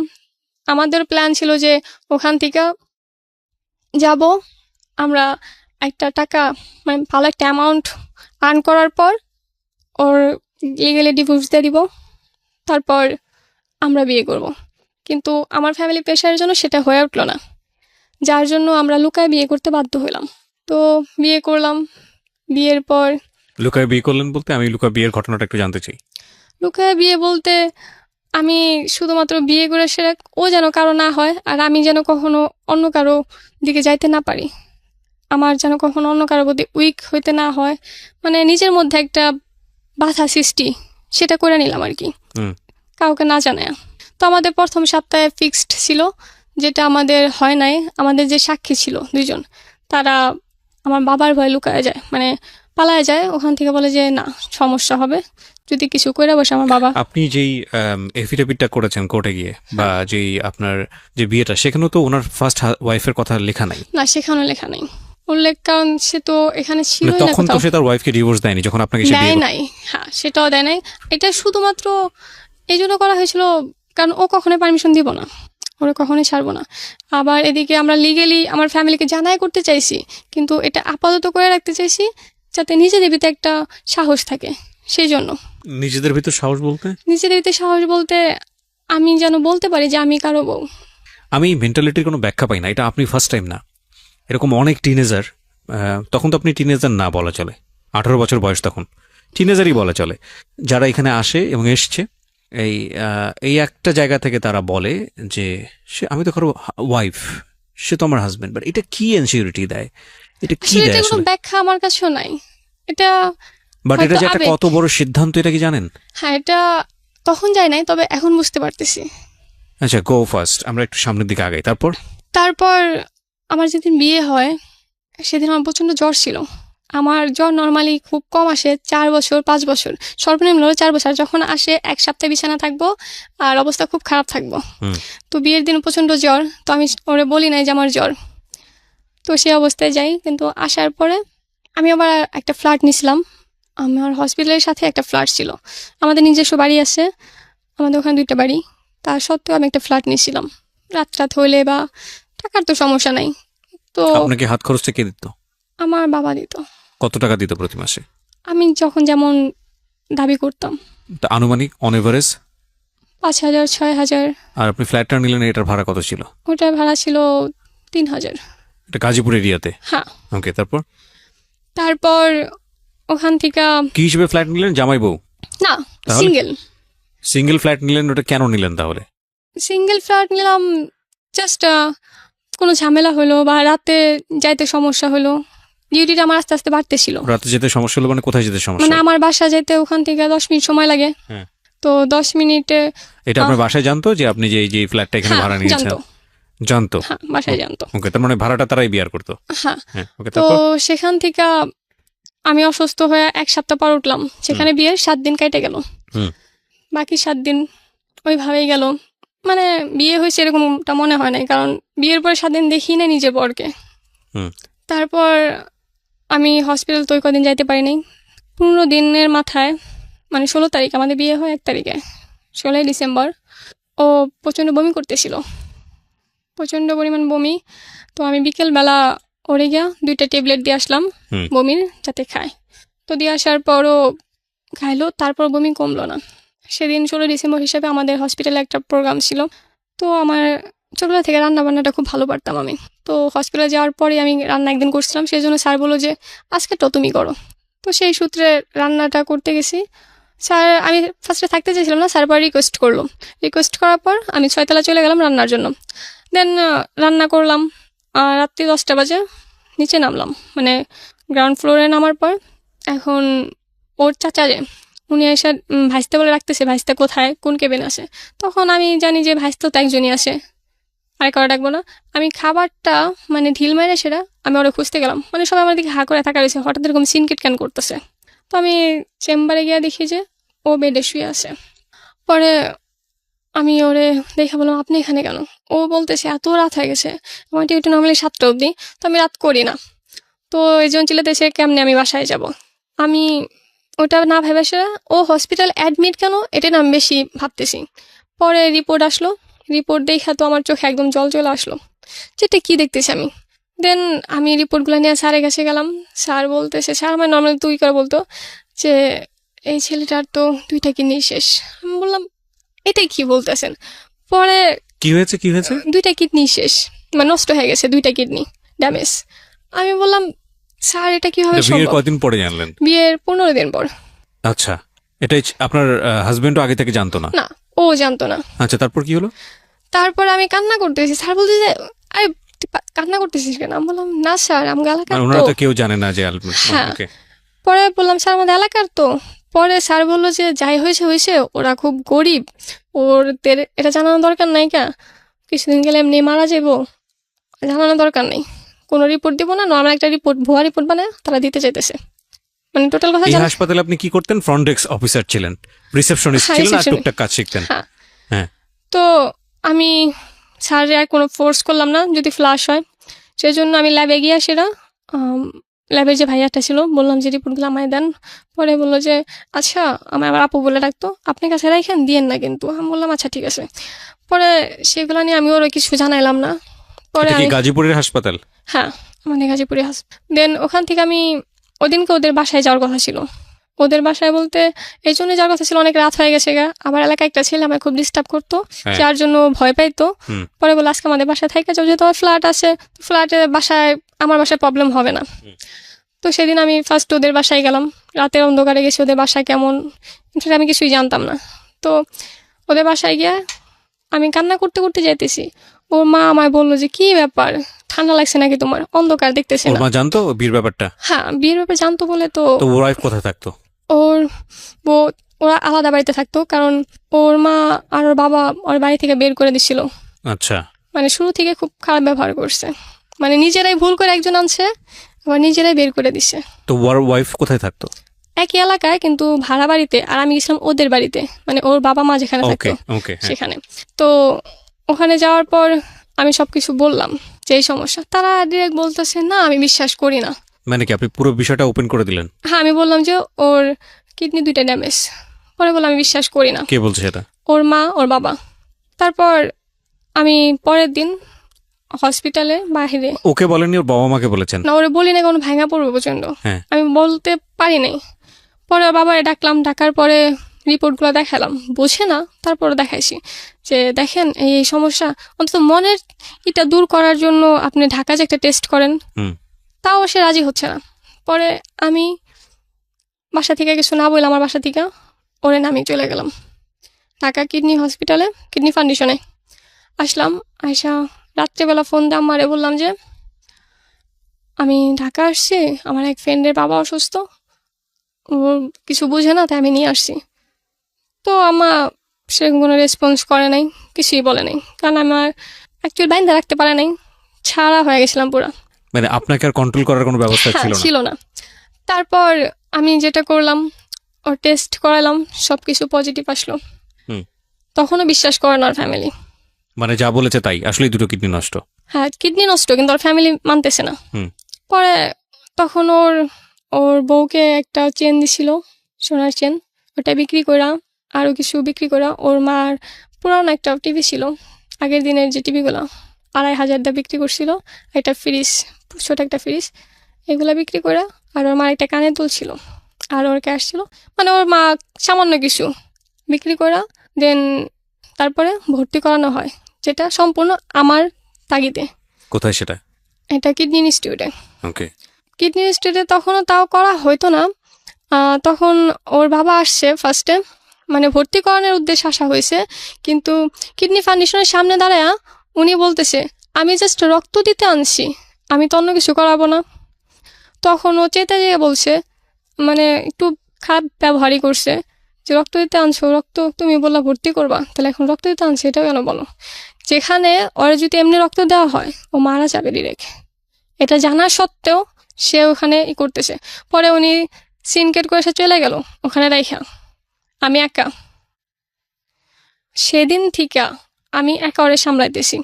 আমাদের প্ল্যান ছিল যে ওখান থেকে যাব, আমরা একটা টাকা, মানে ভালো একটা অ্যামাউন্ট আর্ন করার পর ওর লিগালি ডিভোর্স দিয়ে দিব, তারপর আমরা বিয়ে করব। কিন্তু আমার ফ্যামিলি প্রেশারের জন্য সেটা হয়ে উঠলো না, যার জন্য আমরা লুকায় বিয়ে করতে বাধ্য হলাম। তো বিয়ে করলাম। বিয়ের পর লুকায় বিয়ে করলেন বলতে, আমি লুকায় বিয়ের ঘটনাটা একটু জানতে চাই। লুকায় বিয়ে বলতে আমি শুধুমাত্র বিয়ে করে সেটা ও যেন কারো না হয়, আর আমি যেন কখনো অন্য কারো দিকে যাইতে না পারি, আমার যেন কখনো অন্য কারোর প্রতি উইক হইতে না হয়, মানে নিজের মধ্যে একটা বাধা সৃষ্টি সেটা করে নিলাম আর কি, হুম। কাউকে না জানায়। তো আমাদের প্রথম সপ্তাহে ফিক্সড ছিল, যেটা আমাদের হয় নাই। আমাদের যে সাক্ষী ছিল দুইজন, তারা আমার বাবার ভয় লুকায় যায়, মানে পালায় যায় ওখান থেকে, বলে যে না সমস্যা হবে যদি কিছু করে বসে আমার বাবা। আপনি যেই এফিডেভিটটা করেছেন কোর্টে গিয়ে, বা যেই আপনার যে বিয়েটা, সেখানেও তো ওনার ফার্স্ট ওয়াইফের কথা লেখা নাই। না, সেখানেও লেখা নাই উল্লেখ, কারণ সে তো এখানে ছিল মানে না তখন তো কোথাও। সে তার ওয়াইফকে ডিভোর্স দেয়নি যখন আপনাকে সে বিয়ে দেয় করলো। নাই, হ্যাঁ সেটাও দেয় নাই। এটা শুধুমাত্র এই জন্য করা হয়েছিল কারণ ও কখনোই পারমিশন দিব না, ওরা কখনোই ছাড়বো না। আবার এদিকে আমরা লিগেলি আমার ফ্যামিলিকে জানাই করতে চাইছি, কিন্তু এটা আপাতত করে রাখতে চাইছি যাতে নিজেদের ভিতরে একটা সাহস থাকে। সেই জন্য নিজেদের ভিতর সাহস বলতে, নিজেদের ভিতরে সাহস বলতে আমি যেন বলতে পারি যে আমি কারো বউ। আমি মেন্টালিটির কোনো ব্যাখ্যা পাই না। এটা আপনি ফার্স্ট টাইম না, এরকম অনেক টিনেজার, তখন তো আপনি টিনেজার না বলা চলে, 18 বছর বয়স, তখন টিনেজারই বলা চলে, যারা এখানে আসে এবং এসছে এই একটা জায়গা থেকে তারা বলে যে সে, আমি তো কারো ওয়াইফ, সে তো আমার হাজবেন্ড। বাট এটা কি এনসিউরিটি দেয়, এটা কি আসলে দেয় এটা কোনো আসলে? ব্যাখ্যা আমার কাছেও নাই। এটা বাট এটা হয়তো যে একটা আবেগ। কত বড় সিদ্ধান্ত, এটা কি জানেন? হ্যাঁ, এটা তখন যায় নাই, তবে এখন বুঝতে পারতেছি। আচ্ছা, গো ফার্স্ট, আমরা একটু সামনের দিকে আগাই। তারপর আমার যেদিন বিয়ে হয় সেদিন আমার প্রচন্ড জ্বর ছিল। আমার জ্বর নর্মালি খুব কম আসে, 4 বছর 5 বছর, সর্বনিম্ন হলো 4 বছর। যখন আসে 1 সপ্তাহ বিছানা থাকবো আর অবস্থা খুব খারাপ থাকবো। হুম। তো বিয়ের দিন প্রচন্ড জ্বর, তো আমি ওরে বলি নাই যে আমার জ্বর। তো সেই অবস্থায় যাই, কিন্তু আসার পরে আমি আবার একটা ফ্ল্যাট নিছিলাম। আমার হসপিটালের সাথে একটা ফ্ল্যাট ছিল, আমাদের নিজস্ব বাড়ি আছে, আমাদের ওখানে 2টা বাড়ি। তা সত্ত্বেও আমি একটা ফ্ল্যাট নিয়েছিলাম। রাত হইলে বা টাকার তো সমস্যা নাই, তো আপনাকে হাত খরচটা কে দিত? আমার বাবা দিত। কত টাকা দিত প্রতি মাসে? আমি যখন যেমন দাবি করতাম, তা আনুমানিক অন এভারেজ? 5,000 6,000। আর আপনি ফ্ল্যাটটা নিলেন, এটার ভাড়া কত ছিল? ওটার ভাড়া ছিল 3,000। এটা গাজীপুর এরিয়াতে? হ্যাঁ। ওকে, তারপর তারপর ওখান থেকে কি হিসেবে ফ্ল্যাট নিলেন? জামাই বউ? না, তাহলে? সিঙ্গেল সিঙ্গেল ফ্ল্যাট নিলেন, ওটা কেন নিলেন তাহলে? সিঙ্গেল ফ্ল্যাট নিলাম জাস্ট কোনো ঝামেলা হলো বা রাতে যাইতে সমস্যা হলো, ডিউটিটা আমার আস্তে আস্তে বাড়তেছিল। রাতে যেতে সমস্যা হলো মানে কোথায় যেতে সমস্যা মানে হলো? আমার বাসা যেতে ওখান থেকে 10 মিনিট সময় লাগে। হ্যাঁ। তো 10 মিনিটে এটা আপনার বাসায় জানতো যে আপনি যে এই যে ফ্ল্যাটটা এখানে হ্যাঁ, ভাড়া নিয়েছেন? জানতো। জানতো? হ্যাঁ, বাসায় জানতো। ওকে, তার মানে ভাড়াটা তারাই বিয়ার করতো। হ্যাঁ। হ্যাঁ, ওকে, তো তারপর? সেখান থেকে আমি অসুস্থ হয়ে 1 সপ্তাহ পর উঠলাম, সেখানে বিয়ের 7 দিন কেটে গেল। হুম। বাকি 7 দিন ওইভাবেই গেল, মানে বিয়ে হয়েছে এরকমটা মনে হয় নাই, কারণ বিয়ের পরে 7 দিন দেখি না নিজের বরকে। হুম। তারপর আমি হসপিটাল তো ওই কদিন যাইতে পারি নাই। 15 দিনের মাথায়, মানে 16 তারিখ, আমাদের বিয়ে হয় 1 তারিখে, 16ই ডিসেম্বর, ও প্রচণ্ড বমি করতেছিল, প্রচণ্ড পরিমাণ বমি। তো আমি বিকেলবেলা ওরে গিয়া 2টা ট্যাবলেট দিয়ে আসলাম হুম। বমির, যাতে খায়। তো দিয়ে আসার পরও খাইলো, তারপর বমি কমলো না। সেদিন 16 ডিসেম্বর হিসেবে আমাদের হসপিটালে একটা প্রোগ্রাম ছিল। তো আমার ছোটবেলা থেকে রান্না বান্নাটা খুব ভালো পারতাম আমি। তো হসপিটালে যাওয়ার পরে আমি রান্না একদিন করছিলাম, সেই জন্য স্যার বললো যে আজকে তো তুমি করো। তো সেই সূত্রে রান্নাটা করতে গেছি। স্যার, আমি ফার্স্টে থাকতে চেয়েছিলাম না, স্যার পর রিকোয়েস্ট করলো। রিকোয়েস্ট করার পর আমি 6তলা চলে গেলাম রান্নার জন্য। দেন রান্না করলাম, রাত্রি 10টা বাজে নিচে নামলাম, মানে গ্রাউন্ড ফ্লোরে নামার পর এখন ওর চাচা যে উনি এসে ভাইস্তে বলে রাখতেছে, ভাইস্তে কোথায়, কোন কেবিন আসে। তখন আমি জানি যে ভাইস্তে তো একজনই আসে, আর কারো ডাকবো না। আমি খাবারটা মানে ঢিল মেরে সেটা আমি ওরা খুঁজতে গেলাম, মানে সবাই আমার দিকে হা করে থাকা রয়েছে, হঠাৎ এরকম সিনকিট ক্যান করতেছে। তো আমি চেম্বারে গিয়ে দেখি যে ও বেডে শুয়ে আছে। পরে আমি ওরে দেখে বললাম, আপনি এখানে কেন? ও বলতেছে এত রাত হয়ে গেছে, আমার ডিউটি নর্মালি 7টা অবধি, তো আমি রাত করি না। তো এই জন চিল্লাতেছে কেমনে আমি বাসায় যাব। আমি ওটা না ভেবে সে ও হসপিটাল অ্যাডমিট কেন, এটা না আমি বেশি ভাবতেছি। পরে রিপোর্ট আসলো, রিপোর্ট দেখা তো আমার চোখে একদম জল চলে আসলো, যেটা কি দেখতেছি আমি। দেন আমি রিপোর্টগুলো নিয়ে স্যারের কাছে গেলাম। স্যার বলতেছে, স্যার আমার নর্মালি তুই করে বলতো, যে এই ছেলেটার তো 2টা কিডনি শেষ। আমি বললাম এটাই কি বলতেছেন? পরে কি হয়েছে, কি হয়েছে? 2টা কিডনি শেষ, মানে নষ্ট হয়ে গেছে, 2টা কিডনি ড্যামেজ। আমি বললাম স্যার এটা কিভাবে এটা বিয়ের সম্ভব? কদিন পরে জানলেন? বিয়ের 15 দিন পর। আচ্ছা, এটাই আপনার হাজবেন্ডও আগে থেকে জানতো না? না, ও জানতো না। আচ্ছা, তারপর কি হলো? তারপর আমি কান্না করতেছি, স্যার বলছে যে আরে তুই কান্না করতেছিস কেন? আমি বললাম না স্যার, আমাকে এলাকার মানে তো। ওনারা তো কেউ জানে না যে হ্যাঁ। ওকে। পরে বললাম স্যার আমাদের এলাকার তো। পরে স্যার বললো যে যাই হয়েছে হয়েছে, ওরা খুব গরিব, ওদের এটা জানানো দরকার নাই, কা কিছুদিন গেলে এমনি মারা যাবো, জানানো দরকার নেই, কোনো রিপোর্ট দিব না, নর্মাল একটা রিপোর্ট ভুয়া রিপোর্ট বানায় তারা দিতে চাইতেছে। মানে টোটাল কথা এই জানা। হাসপাতালে আপনি কি করতেন? ফ্রন্ট ডেস্ক অফিসার ছিলেন, রিসেপশনিস্ট হ্যাঁ, ছিলেন, আর reception- টুকটাক কাজ শিখতেন। হ্যাঁ। হ্যাঁ। তো আমি স্যারে আর কোনো ফোর্স করলাম না যদি ফ্লাশ হয়, সেই জন্য আমি ল্যাবে গিয়ে সেটা ল্যাবের যে ভাইয়াটা ছিল বললাম যে রিপোর্টগুলো আমায় দেন। পরে বললো যে আচ্ছা, আমার আবার আপু বলে ডাকতো, আপনি কাছে রাখেন দিয়েন না কিন্তু। আমি বললাম আচ্ছা ঠিক আছে। পরে সেগুলো নিয়ে আমি ওর কিছু জানাইলাম না। পরে এটা কি আমি, গাজীপুরের হাসপাতাল? হ্যাঁ আমাদের গাজীপুরে দেন ওখান থেকে আমি ওদিনকে ওদের বাসায় যাওয়ার কথা ছিল। ওদের বাসায় বলতে এই জন্য যাওয়ার কথা ছিল, অনেক রাত হয়ে গেছে গা, আবার এলাকায় একটা ছেলে আমায় খুব ডিস্টার্ব করতো, হ্যাঁ। যার জন্য ভয় পাইতো। হুম। পরে বলে আজকে আমাদের বাসায় থাকে যাও, যেহেতু আমার ফ্ল্যাট আছে, ফ্ল্যাটে বাসায় আমার বাসায় প্রবলেম হবে না। তো সেদিন আমি ফার্স্ট ওদের বাসায় গেলাম, রাতের অন্ধকারে গেছি, ওদের বাসায় কেমন সেটা আমি কিছুই জানতাম না। তো ওদের বাসায় গিয়ে আমি কান্না করতে করতে যাইতেছি, ওর মা আমায় বললো যে কি ব্যাপার, ঠান্ডা লাগছে নাকি তোমার, অন্ধকার দেখতেছি ওর না। মা জানতো বিয়ের ব্যাপারটা? হ্যাঁ, বিয়ের ব্যাপারে জানতো বলে তো। তো ওর ওয়াইফ কোথায় থাকতো? ওর বউ, ওরা আলাদা বাড়িতে থাকতো, কারণ ওর মা আর ওর বাবা ওর বাড়ি থেকে বের করে দিছিল। আচ্ছা। মানে শুরু থেকে খুব খারাপ ব্যবহার করছে, মানে নিজেরাই ভুল করে একজন আনছে, আবার নিজেরাই বের করে দিছে। তো ওর ওয়াইফ কোথায় থাকতো? একই এলাকায় কিন্তু ভাড়া বাড়িতে, আর আমি গেছিলাম ওদের বাড়িতে, মানে ওর বাবা মা যেখানে ওকে থাকতো ওকে। সেখানে। তো ওখানে যাওয়ার পর আমি সবকিছু বললাম যে এই সমস্যা, তারা ডিরেক্ট বলতেছে না আমি বিশ্বাস করি না। মানে কি আপনি পুরো বিষয়টা ওপেন করে দিলেন? হ্যাঁ, আমি বললাম যে ওর কিডনি 2টা ড্যামেজ। পরে বললাম আমি বিশ্বাস করি না। কে বলছে সেটা? ওর মা, ওর বাবা। তারপর আমি পরের দিন হসপিটালে বাহিরে, ওকে বলেননি, ওর বাবা মাকে বলেছেন? না ওরে বলি না, কোনো ভাঙা পড়বো প্রচন্ড, হ্যাঁ। আমি বলতে পারি নাই। পরে ওর বাবারে ডাকলাম, ডাকার পরে রিপোর্টগুলো দেখালাম, বোঝে না, তারপরে দেখাইছি যে দেখেন এই এই সমস্যা, অন্তত মনের এটা দূর করার জন্য আপনি ঢাকা যে একটা টেস্ট করেন, হুম। তাও সে রাজি হচ্ছে না। পরে আমি বাসা থেকে কিছু না বললাম, আমার বাসা থেকে ওরে নামিয়ে চলে গেলাম ঢাকা কিডনি হসপিটালে, কিডনি ফাউন্ডেশনে আসলাম। আয়সা রাত্রেবেলা ফোন দিয়ে আমারে বললাম যে আমি ঢাকা আসছি, আমার এক ফ্রেন্ডের বাবা অসুস্থ, ও কিছু বুঝে না, তাই আমি নিয়ে আসছি। তো আমার সেরকম কোনো রেসপন্স করে নাই, কিছুই বলে নাই, কারণ আমার অ্যাকচুয়ালি বাইন্দা রাখতে পারে নাই, ছাড়া হয়ে গেছিলাম পুরা। মানে আপনাকে আর কন্ট্রোল করার কোনো ব্যবস্থা হ্যাঁ, ছিল না? ছিল না। তারপর আমি যেটা করলাম, ওর টেস্ট করালাম, সব কিছু পজিটিভ আসলো। হুম। তখনও বিশ্বাস করে না ওর ফ্যামিলি। মানে যা বলেছে তাই? আসলেই দুটো কিডনি নষ্ট? হ্যাঁ, কিডনি নষ্ট, কিন্তু ওর ফ্যামিলি মানতেছে না। হুম। পরে তখন ওর ওর বউকে একটা চেন দিছিল, সোনার চেন, ওটা বিক্রি করা, আরও কিছু বিক্রি করা, ওর মার পুরানো একটা টিভি ছিল, আগের দিনের যে টিভিগুলো, 2,500 দিয়ে বিক্রি করছিল, একটা ফ্রিজ, ছোট একটা ফ্রিজ, এগুলা বিক্রি করা, আর ওর মার একটা কানের দুল ছিল, আর ওর ক্যাশ ছিল, মানে ওর মা সামান্য কিছু বিক্রি করা, দেন তারপরে ভর্তি করানো হয়, যেটা সম্পূর্ণ আমার তাগিদে। কোথায় সেটা? এটা কিডনি ইনস্টিটিউটে। ওকে। কিডনি ইনস্টিটিউটে তখনও তাও করা হইতো না। তখন ওর বাবা আসছে ফার্স্টে, মানে ভর্তি করানোর উদ্দেশ্যে আসা হয়েছে, কিন্তু কিডনি ফাউন্ডেশনের সামনে দাঁড়ায় উনি বলতেছে আমি জাস্ট রক্ত দিতে আনছি, আমি তো অন্য কিছু করাবো না। তখন ও চেতে যেয়ে বলছে, মানে একটু খারাপ ব্যবহারই করছে, যে রক্ত দিতে আনছো, রক্ত তুমি বললা ভর্তি করবা, তাহলে এখন রক্ত দিতে আনছে এটা কেন বলো, যেখানে ওরা যদি এমনি রক্ত দেওয়া হয় ও মারা যাবে ডিরেক্ট, এটা জানা সত্ত্বেও সে ওখানে করতেছে। পরে উনি সিনকেট করে সে চলে গেল ওখানে রাইখা, আমি একা। সেদিন থেকে আমি একা ওরে সামলাইতেছি।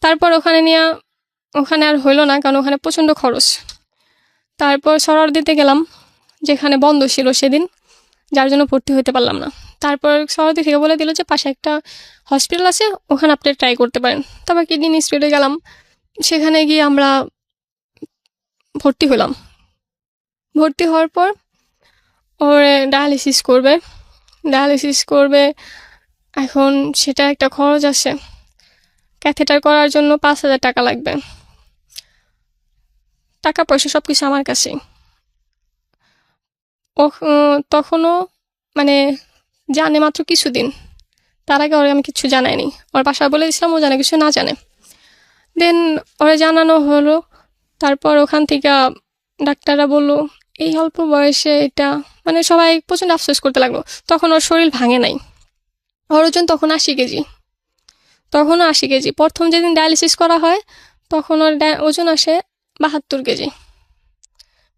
তারপর ওখানে নিয়ে, ওখানে আর হইলো না, কারণ ওখানে প্রচণ্ড খরচ। তারপর সরার দিতে গেলাম, যেখানে বন্ধ ছিল সেদিন, যার জন্য ভর্তি হতে পারলাম না। তারপর সরাদি থেকে বলে দিল যে পাশে একটা হসপিটাল আছে, ওখানে আপনি ট্রাই করতে পারেন। তারপর কিডনি ইনস্টিটিউটে গেলাম, সেখানে গিয়ে আমরা ভর্তি হলাম। ভর্তি হওয়ার পর ওর ডায়ালিসিস করবে, এখন সেটা একটা খরচ আছে, ক্যাথেটার করার জন্য 5,000 টাকা লাগবে, টাকা পয়সা সব কিছু আমার কাছেই। তখনও মানে জানে মাত্র কিছুদিন, তার আগে ওরা আমি কিছু জানাইনি, ওর বাসায় বলে দিয়েছিলাম ও জানে কিছু না জানে। দেন ওরা জানানো হলো, তারপর ওখান থেকে ডাক্তাররা বললো এই অল্প বয়সে এটা, মানে সবাই প্রচণ্ড আফসোস করতে লাগলো। তখন ওর শরীর ভাঙে নাই, ওর ওজন তখন 80 কেজি, তখনও 80 কেজি। প্রথম যেদিন ডায়ালিসিস করা হয় তখন ওর ওজন আসে 72 কেজি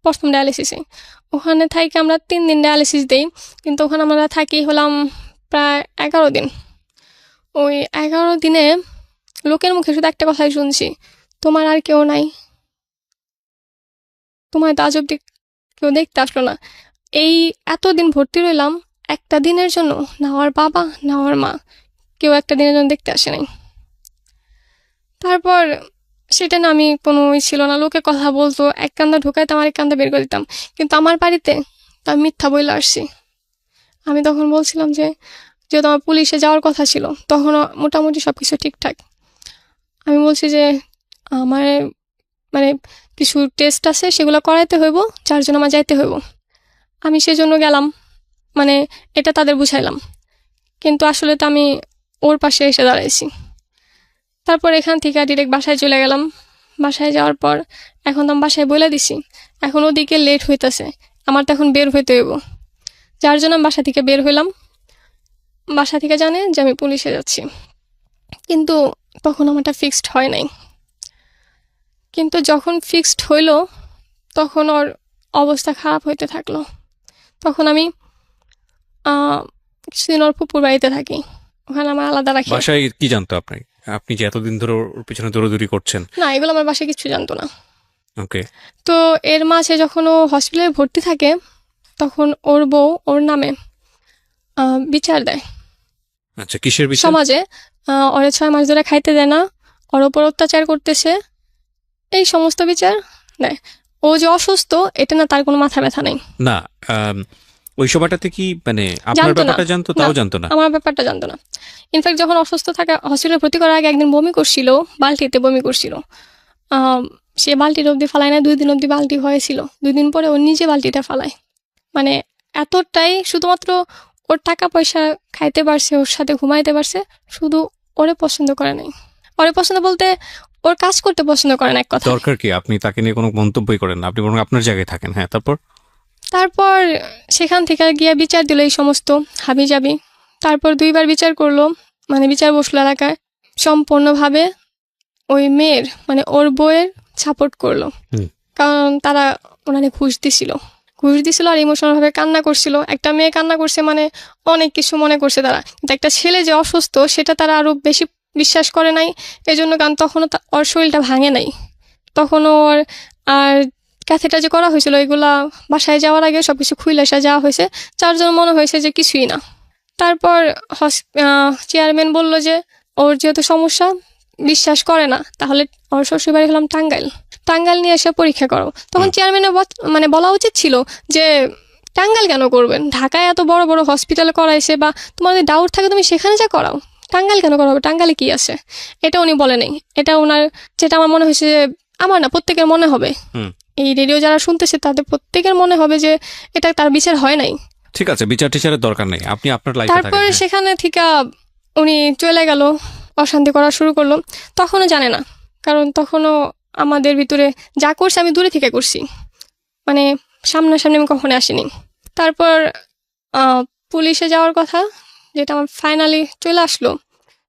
প্রথম ডায়ালিসিসে। ওখানে থাকি আমরা 3 দিন ডায়ালিসিস দিই, কিন্তু ওখানে আমরা থাকি হলাম প্রায় 11 দিন। ওই 11 দিনে লোকের মুখে শুধু একটা কথাই শুনছি, তোমার আর কেউ নাই, তোমার তো আজ অব্দি কেউ দেখতে আসলো না। এই এতদিন ভর্তি রইলাম, একটা দিনের জন্য না ওর বাবা না ওর মা কেউ একটা দিনের জন্য দেখতে আসে নাই। তারপর সেটা না আমি কোনো ছিল না, লোকে কথা বলতো, এক কান্দা ঢুকাইতাম আর এক কান্দা বের করে দিতাম। কিন্তু আমার বাড়িতে তা মিথ্যা বইলে আসছি। আমি তখন বলছিলাম যে যেহেতু আমার পুলিশে যাওয়ার কথা ছিল, তখনও মোটামুটি সব কিছু ঠিকঠাক। আমি বলছি যে আমার মানে কিছু টেস্ট আছে সেগুলো করাইতে হইব, যার জন্য আমার যাইতে হইব। আমি সেজন্য গেলাম, মানে এটা তাদের বুঝাইলাম, কিন্তু আসলে তো আমি ওর পাশে এসে দাঁড়াইছি। তারপর এখান থেকে ডিরেক্ট বাসায় চলে গেলাম। বাসায় যাওয়ার পর এখন তো আমি বাসায় বলে দিছি, এখন ওদিকে লেট হইতেছে, আমার তো এখন বের হইতে হইব, যার জন্য আমি বাসা থেকে বের হইলাম। বাসা থেকে জানে যে আমি পুলিশে যাচ্ছি, কিন্তু তখন আমারটা ফিক্সড হয় নাই। কিন্তু যখন ফিক্সড হইল তখন ওর অবস্থা খারাপ হইতে থাকলো। তখন আমি কিছুদিন ওর ফুপুর বাড়িতে থাকি, ওখানে আমার আলাদা রাখি। বাসায় কি জানতো আপনি যে এতদিন ধরে ওর পিছনে দৌড়াদৌড়ি করছেন? না, এগুলো আমার বাসায় কিছু জানতো না। ওকে। তো এর মাঝে যখন ও হসপিটালে ভর্তি থাকে তখন ওর বউ ওর নামে বিচার দেয়। আচ্ছা, কিসের বিষয়? সমাজে ওরে 6 মাস ধরে খাইতে দেয় না, ওর ওপর অত্যাচার করতেছে, এই সমস্ত বিচার দেয়। ও যে অসুস্থ এটা না তার কোনো মাথা ব্যথা নেই। না, ওই সময়টাতে কি মানে আপনার জানতো না। ব্যাপারটা জানতো? তাও না, জানতো না? আমার ব্যাপারটা জানতো না। ইনফ্যাক্ট যখন অসুস্থ থাকা হসপিটালে ভর্তি করার আগে একদিন বমি করছিল, বালতিতে বমি করছিল। সে বালতির অবধি ফালায় না, 2 দিন অবধি বালতি হয়েছিল। 2 দিন পরে ও নিজে বালতিটা ফালায়। মানে এতটাই শুধুমাত্র ওর টাকা পয়সা খাইতে পারছে, ওর সাথে ঘুমাইতে পারছে, শুধু ওরে পছন্দ করে নাই। ওরে পছন্দ বলতে ওর কাজ করতে পছন্দ করে না, এক কথা। দরকার কি? আপনি তাকে নিয়ে কোনো মন্তব্যই করেন না, আপনি বরং আপনার জায়গায় থাকেন। হ্যাঁ, তারপর সেখান থেকে গিয়ে বিচার দিল এই সমস্ত হাবি যাবি। তারপর 2বার বিচার করলো, মানে বিচার বসলো এলাকায়। সম্পূর্ণভাবে ওই মেয়ের মানে ওর বউয়ের সাপোর্ট করলো, কারণ তারা ওনারে ঘুষ দিছিল আর ইমোশনালভাবে কান্না করছিল। একটা মেয়ে কান্না করছে মানে অনেক কিছু মনে করছে তারা, কিন্তু একটা ছেলে যে অসুস্থ সেটা তারা আরো বেশি বিশ্বাস করে নাই। এই জন্য কারণ তখনও ওর শরীরটা ভাঙে নাই, তখনও ওর আর ক্যাথেটা যে করা হয়েছিল এগুলা বাসায় যাওয়ার আগে সবকিছু খুলে আসা যাওয়া হয়েছে, যার জন্য মনে হয়েছে যে কিছুই না। তারপর চেয়ারম্যান বলল যে ওর যেহেতু সমস্যা বিশ্বাস করে না, তাহলে ওর শ্বশুরবাড়ি হলাম টাঙ্গাইল নিয়ে এসে পরীক্ষা করো। তখন চেয়ারম্যানের মানে বলা উচিত ছিল যে টাঙ্গাইল কেন করবেন, ঢাকায় এত বড় বড় হসপিটালে করাইছে, বা তোমাদের ডাউট থাকে তুমি সেখানে যা করাও, টাঙ্গাইল কেন করাবে, টাঙ্গাইলে কি আছে। এটা উনি বলে নেই, এটা ওনার, যেটা আমার মনে হয়েছে যে আমার না প্রত্যেকের মনে হবে, এই রেডিও যারা শুনতেছে তাদের প্রত্যেকের মনে হবে যে এটা তার বিচার হয় নাই। ঠিক আছে, বিচার টিচারের দরকার নেই, আপনি আপনার লাইফে থাকেন। তারপরে সেখানে থেকে উনি চলে গেল, অশান্তি করা শুরু করলো। তখনও জানে না, কারণ তখনও আমাদের ভিতরে যা করছে আমি দূরে থেকে করছি, মানে সামনাসামনি আমি কখনো আসিনি। তারপর পুলিশে যাওয়ার কথা, যেটা আমার ফাইনালি চলে আসলো,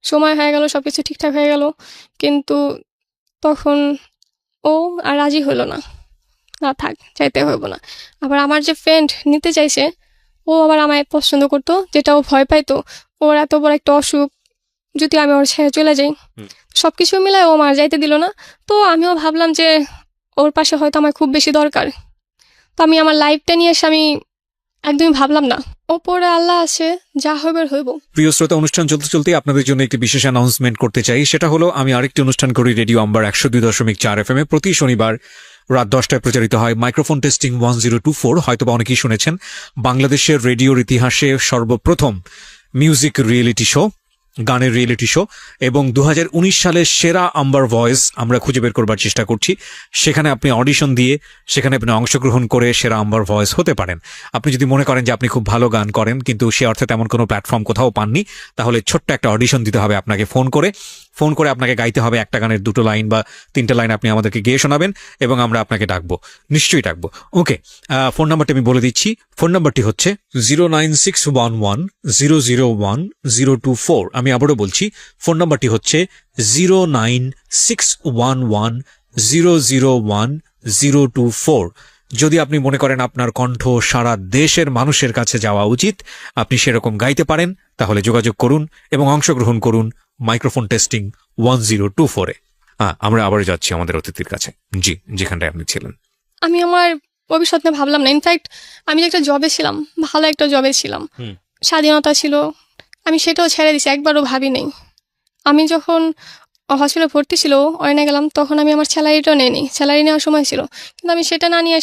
সময় হয়ে গেল, সব কিছু ঠিকঠাক হয়ে গেল, কিন্তু তখন ও আর রাজি হলো না, না থাক চাইতে হইব না। আবার আমার যে ফ্রেন্ড নিতে চাইছে ও আবার আমায় পছন্দ করতো, যেটা ও ভয় পাইতো, ওর এত বড় একটা অসুখ, যদি আমি ওর ছেড়ে চলে যাই, সবকিছু মিলায় ও আমার যাইতে দিল না। তো আমিও ভাবলাম যে ওর পাশে হয়তো আমার খুব বেশি দরকার, তো আমি আমার লাইফটা নিয়ে এসে আমি একদমই ভাবলাম না, ওপরে আল্লাহ আছে, যা হইবার হইব। প্রিয় শ্রোতা, অনুষ্ঠান চলতে চলতে আপনাদের জন্য একটি বিশেষ অ্যানাউন্সমেন্ট করতে চাই। সেটা হলো আমি আরেকটি অনুষ্ঠান করি রেডিও আম্বার 102.4 FM এ, প্রতি শনিবার রাত 10টায় প্রচারিত হয় মাইক্রোফোন টেস্টিং 1024। হয়তোবা অনেকেই শুনেছেন, বাংলাদেশের রেডিওর ইতিহাসে সর্বপ্রথম মিউজিক রিয়েলিটি শো। গানের রিয়েলিটি শো, এবং 2019 সালের সেরা আম্বার ভয়েস আমরা খুঁজে বের করবার চেষ্টা করছি। সেখানে আপনি অডিশন দিয়ে সেখানে আপনি অংশগ্রহণ করে সেরা আম্বার ভয়েস হতে পারেন। আপনি যদি মনে করেন যে আপনি খুব ভালো গান করেন কিন্তু সে অর্থে তেমন কোনো প্ল্যাটফর্ম কোথাও পাননি, তাহলে ছোট্ট একটা অডিশন দিতে হবে আপনাকে। ফোন করে আপনাকে গাইতে হবে একটা গানের 2টো লাইন বা 3টে লাইন আপনি আমাদেরকে গেয়ে শোনাবেন এবং আমরা আপনাকে ডাকবো, নিশ্চয়ই ডাকবো। ওকে, ফোন নাম্বারটি আমি বলে দিচ্ছি। ফোন নাম্বারটি হচ্ছে 09611001024। আমি আবারও বলছি, ফোন নাম্বারটি হচ্ছে 09611001024। যদি আপনি মনে করেন আপনার কণ্ঠ সারা দেশের মানুষের কাছে যাওয়া উচিত, আপনি সেরকম গাইতে পারেন, তাহলে যোগাযোগ করুন এবং অংশগ্রহণ করুন মাইক্রোফোন টেস্টিং 1024-এ। আমরা আবার যাচ্ছি আমাদের অতিথির কাছে। জি, যেখানটায় আপনি ছিলেন। আমি আমার ভবিষ্যৎ নিয়ে ভাবলাম না। ইনফ্যাক্ট আমি যে একটা জবে ছিলাম, ভালো একটা জবে ছিলাম, স্বাধীনতা ছিল, আমি সেটাও ছেড়ে দিছি, একবারও ভাবি নেই। আমি যখন হসপিটালে ভর্তি ছিল অয়নে গেলাম, তখন আমি আমার স্যালারিটাও নেইনি, স্যালারি নেওয়ার সময় ছিল, কিন্তু আমি সেটা না নিয়ে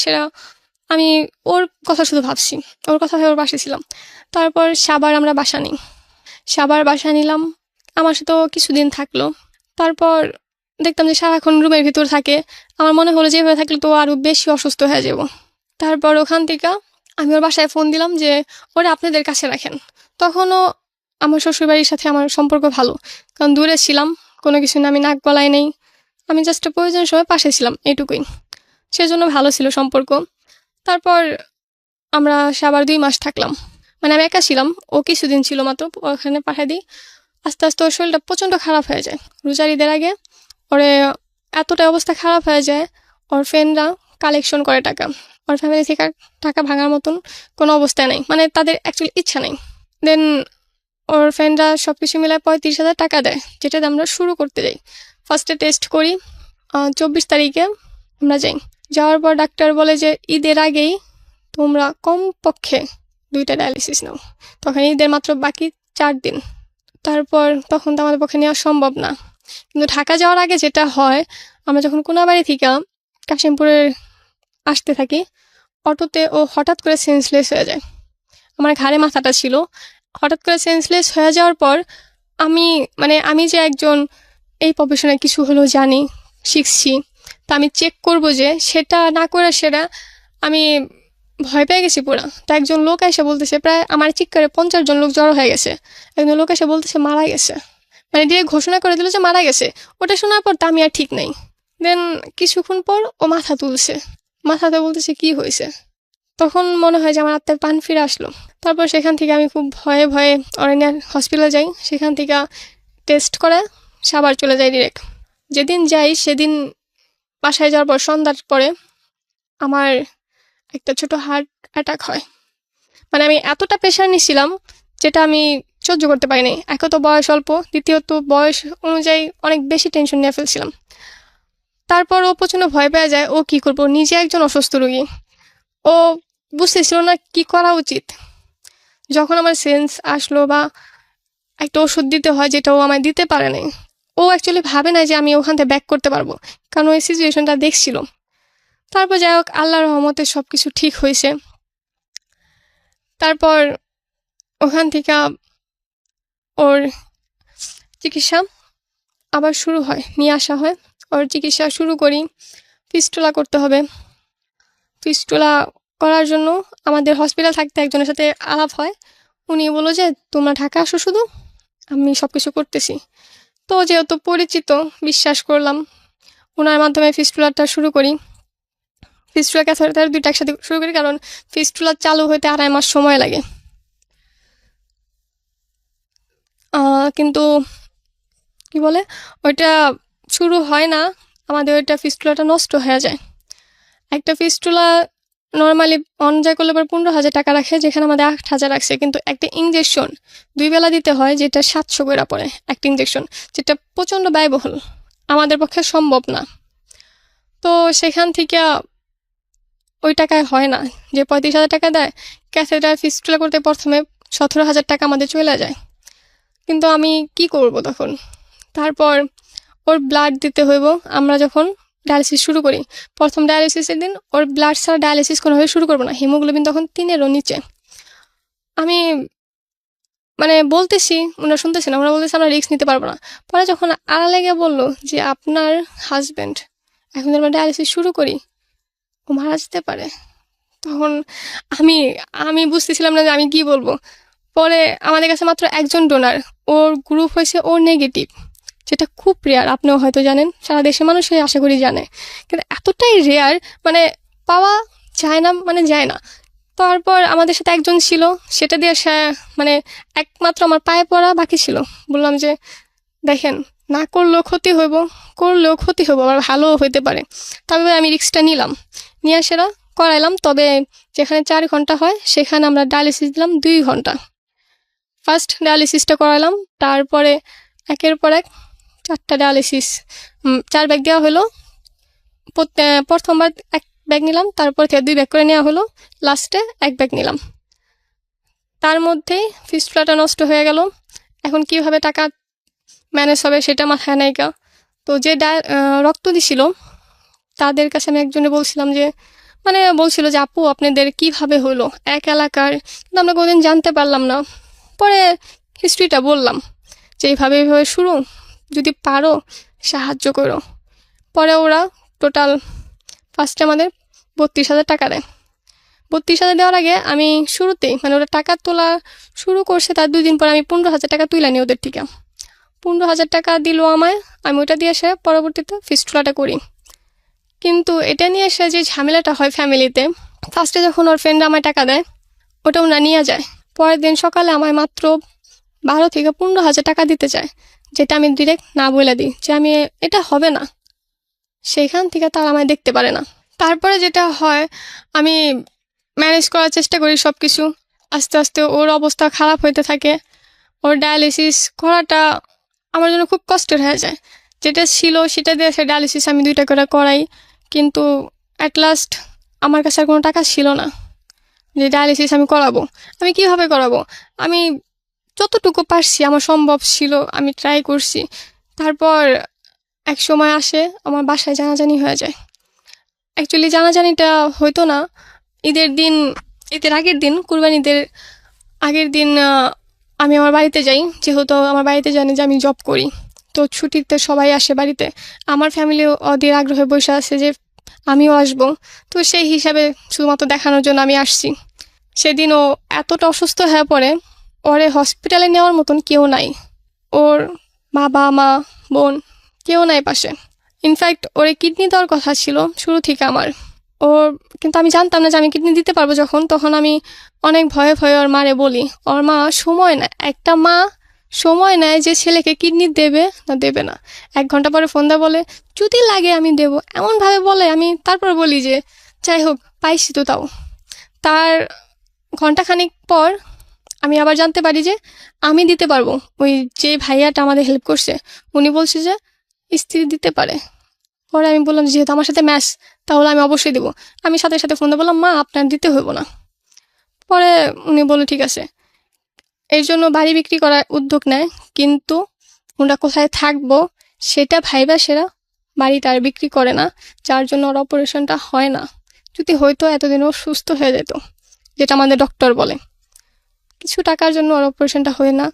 আমি ওর কথা শুধু ভাবছি, ওর কথা ভেবে ওর পাশে ছিলাম। তারপর আমরা সাবার বাসা নিলাম, আমার সাথেও কিছুদিন থাকলো। তারপর দেখতাম যে সারাক্ষণ রুমের ভিতর থাকে। আমার মনে হলো যে এভাবে থাকলে তো আরও বেশি অসুস্থ হয়ে যাব। তারপর ওখান থেকে আমি ওর বাসায় ফোন দিলাম যে ওরা আপনাদের কাছে রাখেন। তখনও আমার শ্বশুরবাড়ির সাথে আমার সম্পর্ক ভালো, কারণ দূরে ছিলাম, কোনো কিছু না, আমি নাক গলায় নেই, আমি জাস্ট প্রয়োজন সময় পাশে ছিলাম, এইটুকুই। সেজন্য ভালো ছিল সম্পর্ক। তারপর আমরা আবার 2 মাস থাকলাম, মানে আমি একা ছিলাম, ও কিছুদিন ছিল মাত্র, ওখানে পাঠিয়ে দিই। আস্তে আস্তে ওর শরীরটা প্রচণ্ড খারাপ হয়ে যায়। রোজার ঈদের আগে ওরে এতটা অবস্থা খারাপ হয়ে যায়, ওর ফ্রেন্ডরা কালেকশন করে টাকা, ওর ফ্যামিলি থেকে টাকা ভাঙার মতন কোনো অবস্থা নেই, মানে তাদের অ্যাকচুয়ালি ইচ্ছা নেই। দেন ওর ফ্রেন্ডরা সব কিছু মিলায় 35,000 টাকা দেয়, যেটাতে আমরা শুরু করতে যাই। ফার্স্টে টেস্ট করি, 24 তারিখে আমরা যাই। যাওয়ার পর ডাক্তার বলে যে ঈদের আগেই তোমরা কমপক্ষে 2টা ডায়ালিসিস নাও। তখন ঈদের মাত্র বাকি 4 দিন। তখন তো আমাদের পক্ষে নেওয়া সম্ভব না। কিন্তু ঢাকা যাওয়ার আগে যেটা হয়, আমরা যখন কোনাবাড়ি থেকে কাশিমপুরে আসতে থাকি, অটোতে ও হঠাৎ করে সেন্সলেস হয়ে যায়। আমার ঘাড়ে মাথাটা ছিল, হঠাৎ করে সেন্সলেস হয়ে যাওয়ার পর আমি যে একজন এই প্রফেশনে কিছু হলেও জানি, শিখছি, তা আমি চেক করব যে সেটা না করে সেটা আমি ভয় পেয়ে গেছি পুরা। তা একজন লোক এসে বলতেছে, প্রায় আমার চিৎকারে 50 জন লোক জড়ো হয়ে গেছে, একজন লোক এসে বলতেছে মারা গেছে, মানে দিয়ে ঘোষণা করে দিল যে মারা গেছে। ওটা শোনার পর তা আমি আর ঠিক নেই। দেন কিছুক্ষণ পর ও মাথা তুলছে, মাথাতে বলতেছে কি হয়েছে। তখন মনে হয় যে আমার আত্মার প্রাণ ফিরে আসলো। তারপর সেখান থেকে আমি খুব ভয়ে ভয়ে অরণ্যার হসপিটালে যাই, সেখান থেকে টেস্ট করে সাবার চলে যাই ডিরেক্ট। যেদিন যাই সেদিন বাসায় যাওয়ার পর সন্ধ্যার পরে আমার একটা ছোট হার্ট অ্যাটাক হয়। মানে আমি এতটা প্রেশার নিছিলাম যেটা আমি সহ্য করতে পারিনি। একে তো বয়স অল্প, দ্বিতীয়ত বয়স অনুযায়ী অনেক বেশি টেনশন নিয়ে ফেলছিলাম। তারপর ও প্রচণ্ড ভয় পেয়ে যায়। ও কি করবো, নিজে একজন অসুস্থ রোগী, ও বুঝতেছিল না কি করা উচিত। যখন আমার সেন্স আসলো বা একটা ওষুধ দিতে হয় যেটা ও আমায় দিতে পারে নাই, ও অ্যাকচুয়ালি ভাবে না যে আমি ওখান থেকে ব্যাক করতে পারবো, কারণ ওই সিচুয়েশনটা দেখছিল। তারপর যাই হোক, আল্লাহর রহমতে সব কিছু ঠিক হয়েছে। তারপর ওখান থেকে ওর চিকিৎসা আবার শুরু হয়, নিয়ে আসা হয়, ওর চিকিৎসা শুরু করি। ফিস্টুলা করতে হবে। ফিস্টুলা করার জন্য আমাদের হসপিটাল থাকতে একজনের সাথে আলাপ হয়। উনি বললো যে তোমরা ঢাকা আসো, শুধু আমি সব কিছু করতেছি। তো যেহেতু পরিচিত, বিশ্বাস করলাম, ওনার মাধ্যমে ফিস্টুলাটা শুরু করি। ফিস্টুলা ক্যাথেটার 2টা একসাথে শুরু করি, কারণ ফিস্টুলা চালু হইতে 2.5 মাস সময় লাগে। কিন্তু কি বলে, ওইটা শুরু হয় না, আমাদের ওইটা ফিস্টুলাটা নষ্ট হয়ে যায়। একটা ফিস্টুলা নর্মালি অনজায় করলে পর 15,000 টাকা রাখে, যেখানে আমাদের 8,000 রাখছে। কিন্তু একটা ইঞ্জেকশন 2 বেলা দিতে হয়, যেটা 700 করে পড়ে একটা ইঞ্জেকশন, যেটা প্রচণ্ড ব্যয়বহুল, আমাদের পক্ষে সম্ভব না। তো সেখান থেকে ওই টাকায় হয় না, যে 35,000 টাকা দেয়। ক্যাথেটার ফিস্টুলা করতে প্রথমে 17,000 টাকা আমাদের চলে যায়। কিন্তু আমি কি করব তখন? তারপর ওর ব্লাড দিতে হইব। আমরা যখন ডায়ালিসিস শুরু করি, প্রথম ডায়ালিসিসের দিন ওর ব্লাড ছাড়া ডায়ালিসিস কোনোভাবে শুরু করবো না, হিমোগ্লোবিন তখন 3-এরও নিচে। আমি মানে বলতেছি, ওনারা শুনতেছে না, ওরা বলতেছে আমরা রিস্ক নিতে পারবো না। পরে যখন আড়ালে গিয়ে বললো যে আপনার হাজবেন্ড এখন আমরা ডায়ালিসিস শুরু করি, ও মারা যেতে পারে, তখন আমি আমি বুঝতেছিলাম না যে আমি কি বলবো। পরে আমাদের কাছে মাত্র একজন ডোনার, ওর গ্রুপ হয়েছে ও নেগেটিভ, যেটা খুব রেয়ার, আপনিও হয়তো জানেন, সারা দেশের মানুষই আশা করি জানে, কিন্তু এতটাই রেয়ার, মানে পাওয়া যায় না, মানে যায় না। তারপর আমাদের সাথে একজন ছিল, সেটা দিয়ে সে মানে একমাত্র আমার পায়ে পড়া বাকি ছিল। বললাম যে দেখেন, না করলেও ক্ষতি হইব, করলেও ক্ষতি হইব, আবার ভালোও হইতে পারে। তবে আমি রিস্কটা নিলাম, নিয়ে সেটা করাইলাম। তবে যেখানে 4 ঘন্টা হয় সেখানে আমরা ডায়ালিসিস দিলাম 2 ঘন্টা। ফার্স্ট ডায়ালিসিসটা করালাম, তারপরে একের পর এক 4টা ডায়ালিসিস, 4 ব্যাগ দেওয়া হলো। প্রথমবার 1 ব্যাগ নিলাম, তারপর থেকে 2 ব্যাগ করে নেওয়া হলো, লাস্টে 1 ব্যাগ নিলাম। তার মধ্যেই ফিস্টুলাটা নষ্ট হয়ে গেল। এখন কিভাবে টাকা ম্যানেজ হবে সেটা মাথায় নাইকা। তো যে রক্ত দিছিল তাদের কাছে আমি একজনে বলছিলাম যে, মানে বলছিল যে আপু আপনাদের কিভাবে হলো, এক এলাকার, কিন্তু আমরা কোনোদিন জানতে পারলাম না। পরে হিস্ট্রিটা বললাম যে এইভাবে এইভাবে শুরু, যদি পারো সাহায্য করো। পরে ওরা টোটাল ফার্স্টে আমাদের 32,000 টাকা দেয়। 32,000 দেওয়ার আগে আমি শুরুতেই, মানে ওরা টাকা তোলা শুরু করছে তার 2 দিন পর আমি 15,000 টাকা তুলে নিই ওদের থেকে। 15,000 টাকা দিল আমায়, আমি ওটা দিয়ে এসে পরবর্তীতে ফিস্টুলাটা করি। কিন্তু এটা নিয়ে এসে যে ঝামেলাটা হয় ফ্যামিলিতে, ফার্স্টে যখন ওর ফ্রেন্ড আমায় টাকা দেয়, ওটা ওরা নিয়ে যায়। পরের দিন সকালে আমায় মাত্র 12,000 থেকে 15,000 টাকা দিতে চায়, যেটা আমি ডিরেক্ট না বলে দিই যে আমি এটা হবে না। সেইখান থেকে তারা আমায় দেখতে পারে না। তারপরে যেটা হয়, আমি ম্যানেজ করার চেষ্টা করি সব কিছু। আস্তে আস্তে ওর অবস্থা খারাপ হইতে থাকে। ওর ডায়ালিসিস করাটা আমার জন্য খুব কষ্টের হয়ে যায়। যেটা ছিল সেটা দিয়ে সে ডায়ালিসিস আমি 2টা করে করাই, কিন্তু অ্যাট লাস্ট আমার কাছে আর কোনো টাকা ছিল না যে ডায়ালিসিস আমি করাবো। আমি কিভাবে করাবো? আমি যতটুকু পারছি, আমার সম্ভব ছিল, আমি ট্রাই করছি। তারপর এক সময় আসে আমার বাসায় জানাজানি হয়ে যায়। অ্যাকচুয়ালি জানাজানিটা হইতো না, ঈদের দিন, ঈদের আগের দিন, কুরবানিদের আগের দিন আমি আমার বাড়িতে যাই, যেহেতু আমার বাড়িতে জানি যে আমি জব করি। তো ছুটিতে সবাই আসে বাড়িতে, আমার ফ্যামিলিও অধীর আগ্রহে বসে আছে যে আমিও আসবো। তো সেই হিসাবে শুধুমাত্র দেখানোর জন্য আমি আসছি। সেদিনও এতটা অসুস্থ হয়ে পড়ে, ওরে হসপিটালে নেওয়ার মতন কেউ নাই। ওর বাবা মা বোন কেউ নাই পাশে। ইনফ্যাক্ট ওরে কিডনি দেওয়ার কথা ছিল শুরু থেকে আমার, ওর, কিন্তু আমি জানতাম না যে আমি কিডনি দিতে পারবো যখন, তখন আমি অনেক ভয়ে ভয়ে ওর মারে বলি। ওর মা সময় নেয়, একটা মা সময় নেয় যে ছেলেকে কিডনি দেবে না দেবে না। 1 ঘন্টা পরে ফোন দেয়, বলে যদি লাগে আমি দেবো, এমনভাবে বলে। আমি তারপর বলি যে যাই হোক পাইছি তো। তাও তার ঘন্টাখানিক পর আমি আবার জানতে পারি যে আমি দিতে পারবো। ওই যে ভাইয়াটা আমাদের হেল্প করছে উনি বলছে যে স্ত্রী দিতে পারে। পরে আমি বললাম যেহেতু আমার সাথে ম্যাচ, তাহলে আমি অবশ্যই দেবো। আমি সাথে সাথে ফোন দিয়ে বললাম মা আপনার দিতে হইব না। পরে উনি বলল ঠিক আছে। এর জন্য বাড়ি বিক্রি করার উদ্যোগ নেয়, কিন্তু ওরা কোথায় থাকবো সেটা ভাইবা সেরা বাড়িটা আর বিক্রি করে না, যার জন্য ওর অপারেশনটা হয় না। যদি হয়তো এতদিনও সুস্থ হয়ে যেত, যেটা আমাদের ডক্টর বলে। কিছু টাকার জন্য ওর অপারেশনটা হয় না।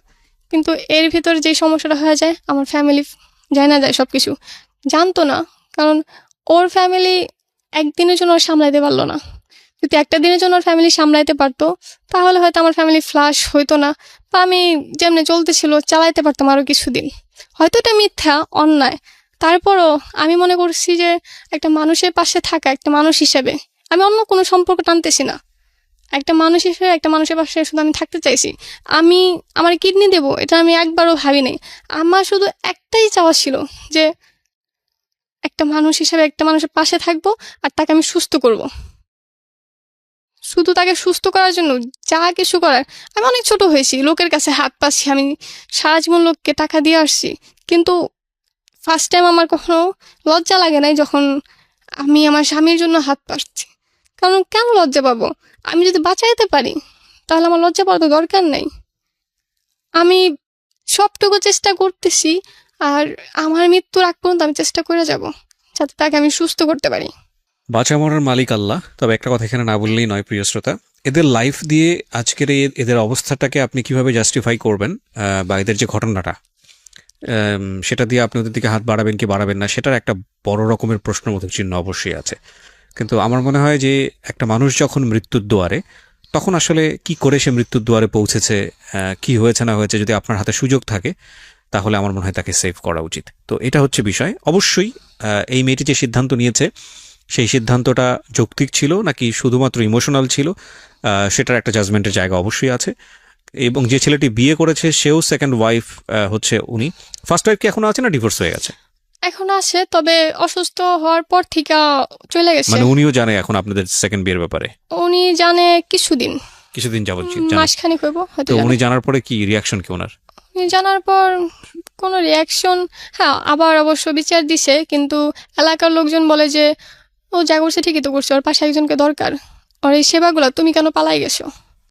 কিন্তু এর ভিতর যে সমস্যাটা হয়ে যায়, আমার ফ্যামিলি জানা যায় সব কিছু, জানতো না। কারণ ওর ফ্যামিলি একদিনের জন্য ওর সামলাইতে পারলো না। যদি একটা দিনের জন্য ওর ফ্যামিলি সামলাইতে পারতো, তাহলে হয়তো আমার ফ্যামিলি ফ্লাশ হইতো না, বা আমি যেমনি চলতেছিল চালাইতে পারতাম আরও কিছুদিন। হয়তো এটা মিথ্যা, অন্যায়, তারপরও আমি মনে করছি যে একটা মানুষের পাশে থাকা, একটা মানুষ হিসেবে, আমি অন্য কোনো সম্পর্ক টানতেছি না, একটা মানুষ হিসেবে একটা মানুষের পাশে শুধু আমি থাকতে চাইছি। আমি আমার কিডনি দেবো এটা আমি একবারও ভাবি নাই। আমার শুধু একটাই চাওয়া ছিল যে একটা মানুষ হিসেবে একটা মানুষের পাশে থাকবো, আর তাকে আমি সুস্থ করব। শুধু তাকে সুস্থ করার জন্য যা কিছু করার। আমি অনেক ছোট হয়েছি, লোকের কাছে হাত পাচ্ছি, আমি সারা জীবন লোককে টাকা দিয়ে আসছি, কিন্তু ফার্স্ট টাইম আমার কখনো লজ্জা লাগে নাই যখন আমি আমার স্বামীর জন্য হাত পাচ্ছি। কারণ কেন লজ্জা পাবো? আমি যদি বাঁচাইতে পারি তাহলে আমার লজ্জা পাওয়ার তো দরকার নেই। আমি সবটুকু চেষ্টা করতেছি, আর আমার মৃত্যুর আগ পর্যন্ত আমি চেষ্টা করে যাব যাতে তাকে আমি সুস্থ করতে পারি। বাঁচা মরার মালিক আল্লাহ। তবে একটা কথা এখানে না বললেই নয় প্রিয় শ্রোতা, এদের লাইফ দিয়ে আজকের এদের অবস্থাটাকে আপনি কিভাবে জাস্টিফাই করবেন, বা এদের যে ঘটনাটা, সেটা দিয়ে আপনি ওদের দিকে হাত বাড়াবেন কি বাড়াবেন না, সেটার একটা বড় রকমের প্রশ্নবোধক চিহ্ন অবশ্যই আছে। কিন্তু আমার মনে হয় যে একটা মানুষ যখন মৃত্যুর দুয়ারে, তখন আসলে কি করে সে মৃত্যুর দুয়ারে পৌঁছেছে, কি হয়েছে না হয়েছে, যদি আপনার হাতে সুযোগ থাকে তাহলে আমার মনে হয় তাকে সেভ করা উচিত। তো এটা হচ্ছে বিষয়। অবশ্যই এই মেয়েটি যে সিদ্ধান্ত নিয়েছে সেই সিদ্ধান্তটা যৌক্তিক ছিল নাকি শুধুমাত্র ইমোশনাল ছিল, সেটার একটা জাজমেন্টের জায়গা অবশ্যই আছে। এবং যে ছেলেটি বিয়ে করেছে সেও সেকেন্ড ওয়াইফ হচ্ছে উনি। ফার্স্ট ওয়াইফ কি এখনো আছে না ডিভোর্স হয়ে গেছে? এখন আছে, তবে অসুস্থ হওয়ার পর থেকে চলে গেছে। মানে উনিও জানে এখন আপনাদের সেকেন্ড বিয়ের ব্যাপারে? উনি জানে কিছুদিন, কিছুদিন যাবত জানে। মাসখানেক হইব হয়তো তো জানে। উনি জানার পরে কি রিয়াকশন কি ওনার? উনি জানার পর কোনো রিয়াকশন, হ্যাঁ আবার অবশ্য বিচার দিছে, কিন্তু এলাকার লোকজন বলে যে ও যা করছে ঠিকই তো করছে, ওর পাশে একজনকে দরকার, ওর এই সেবাগুলো তুমি কেন পালাই গেছো।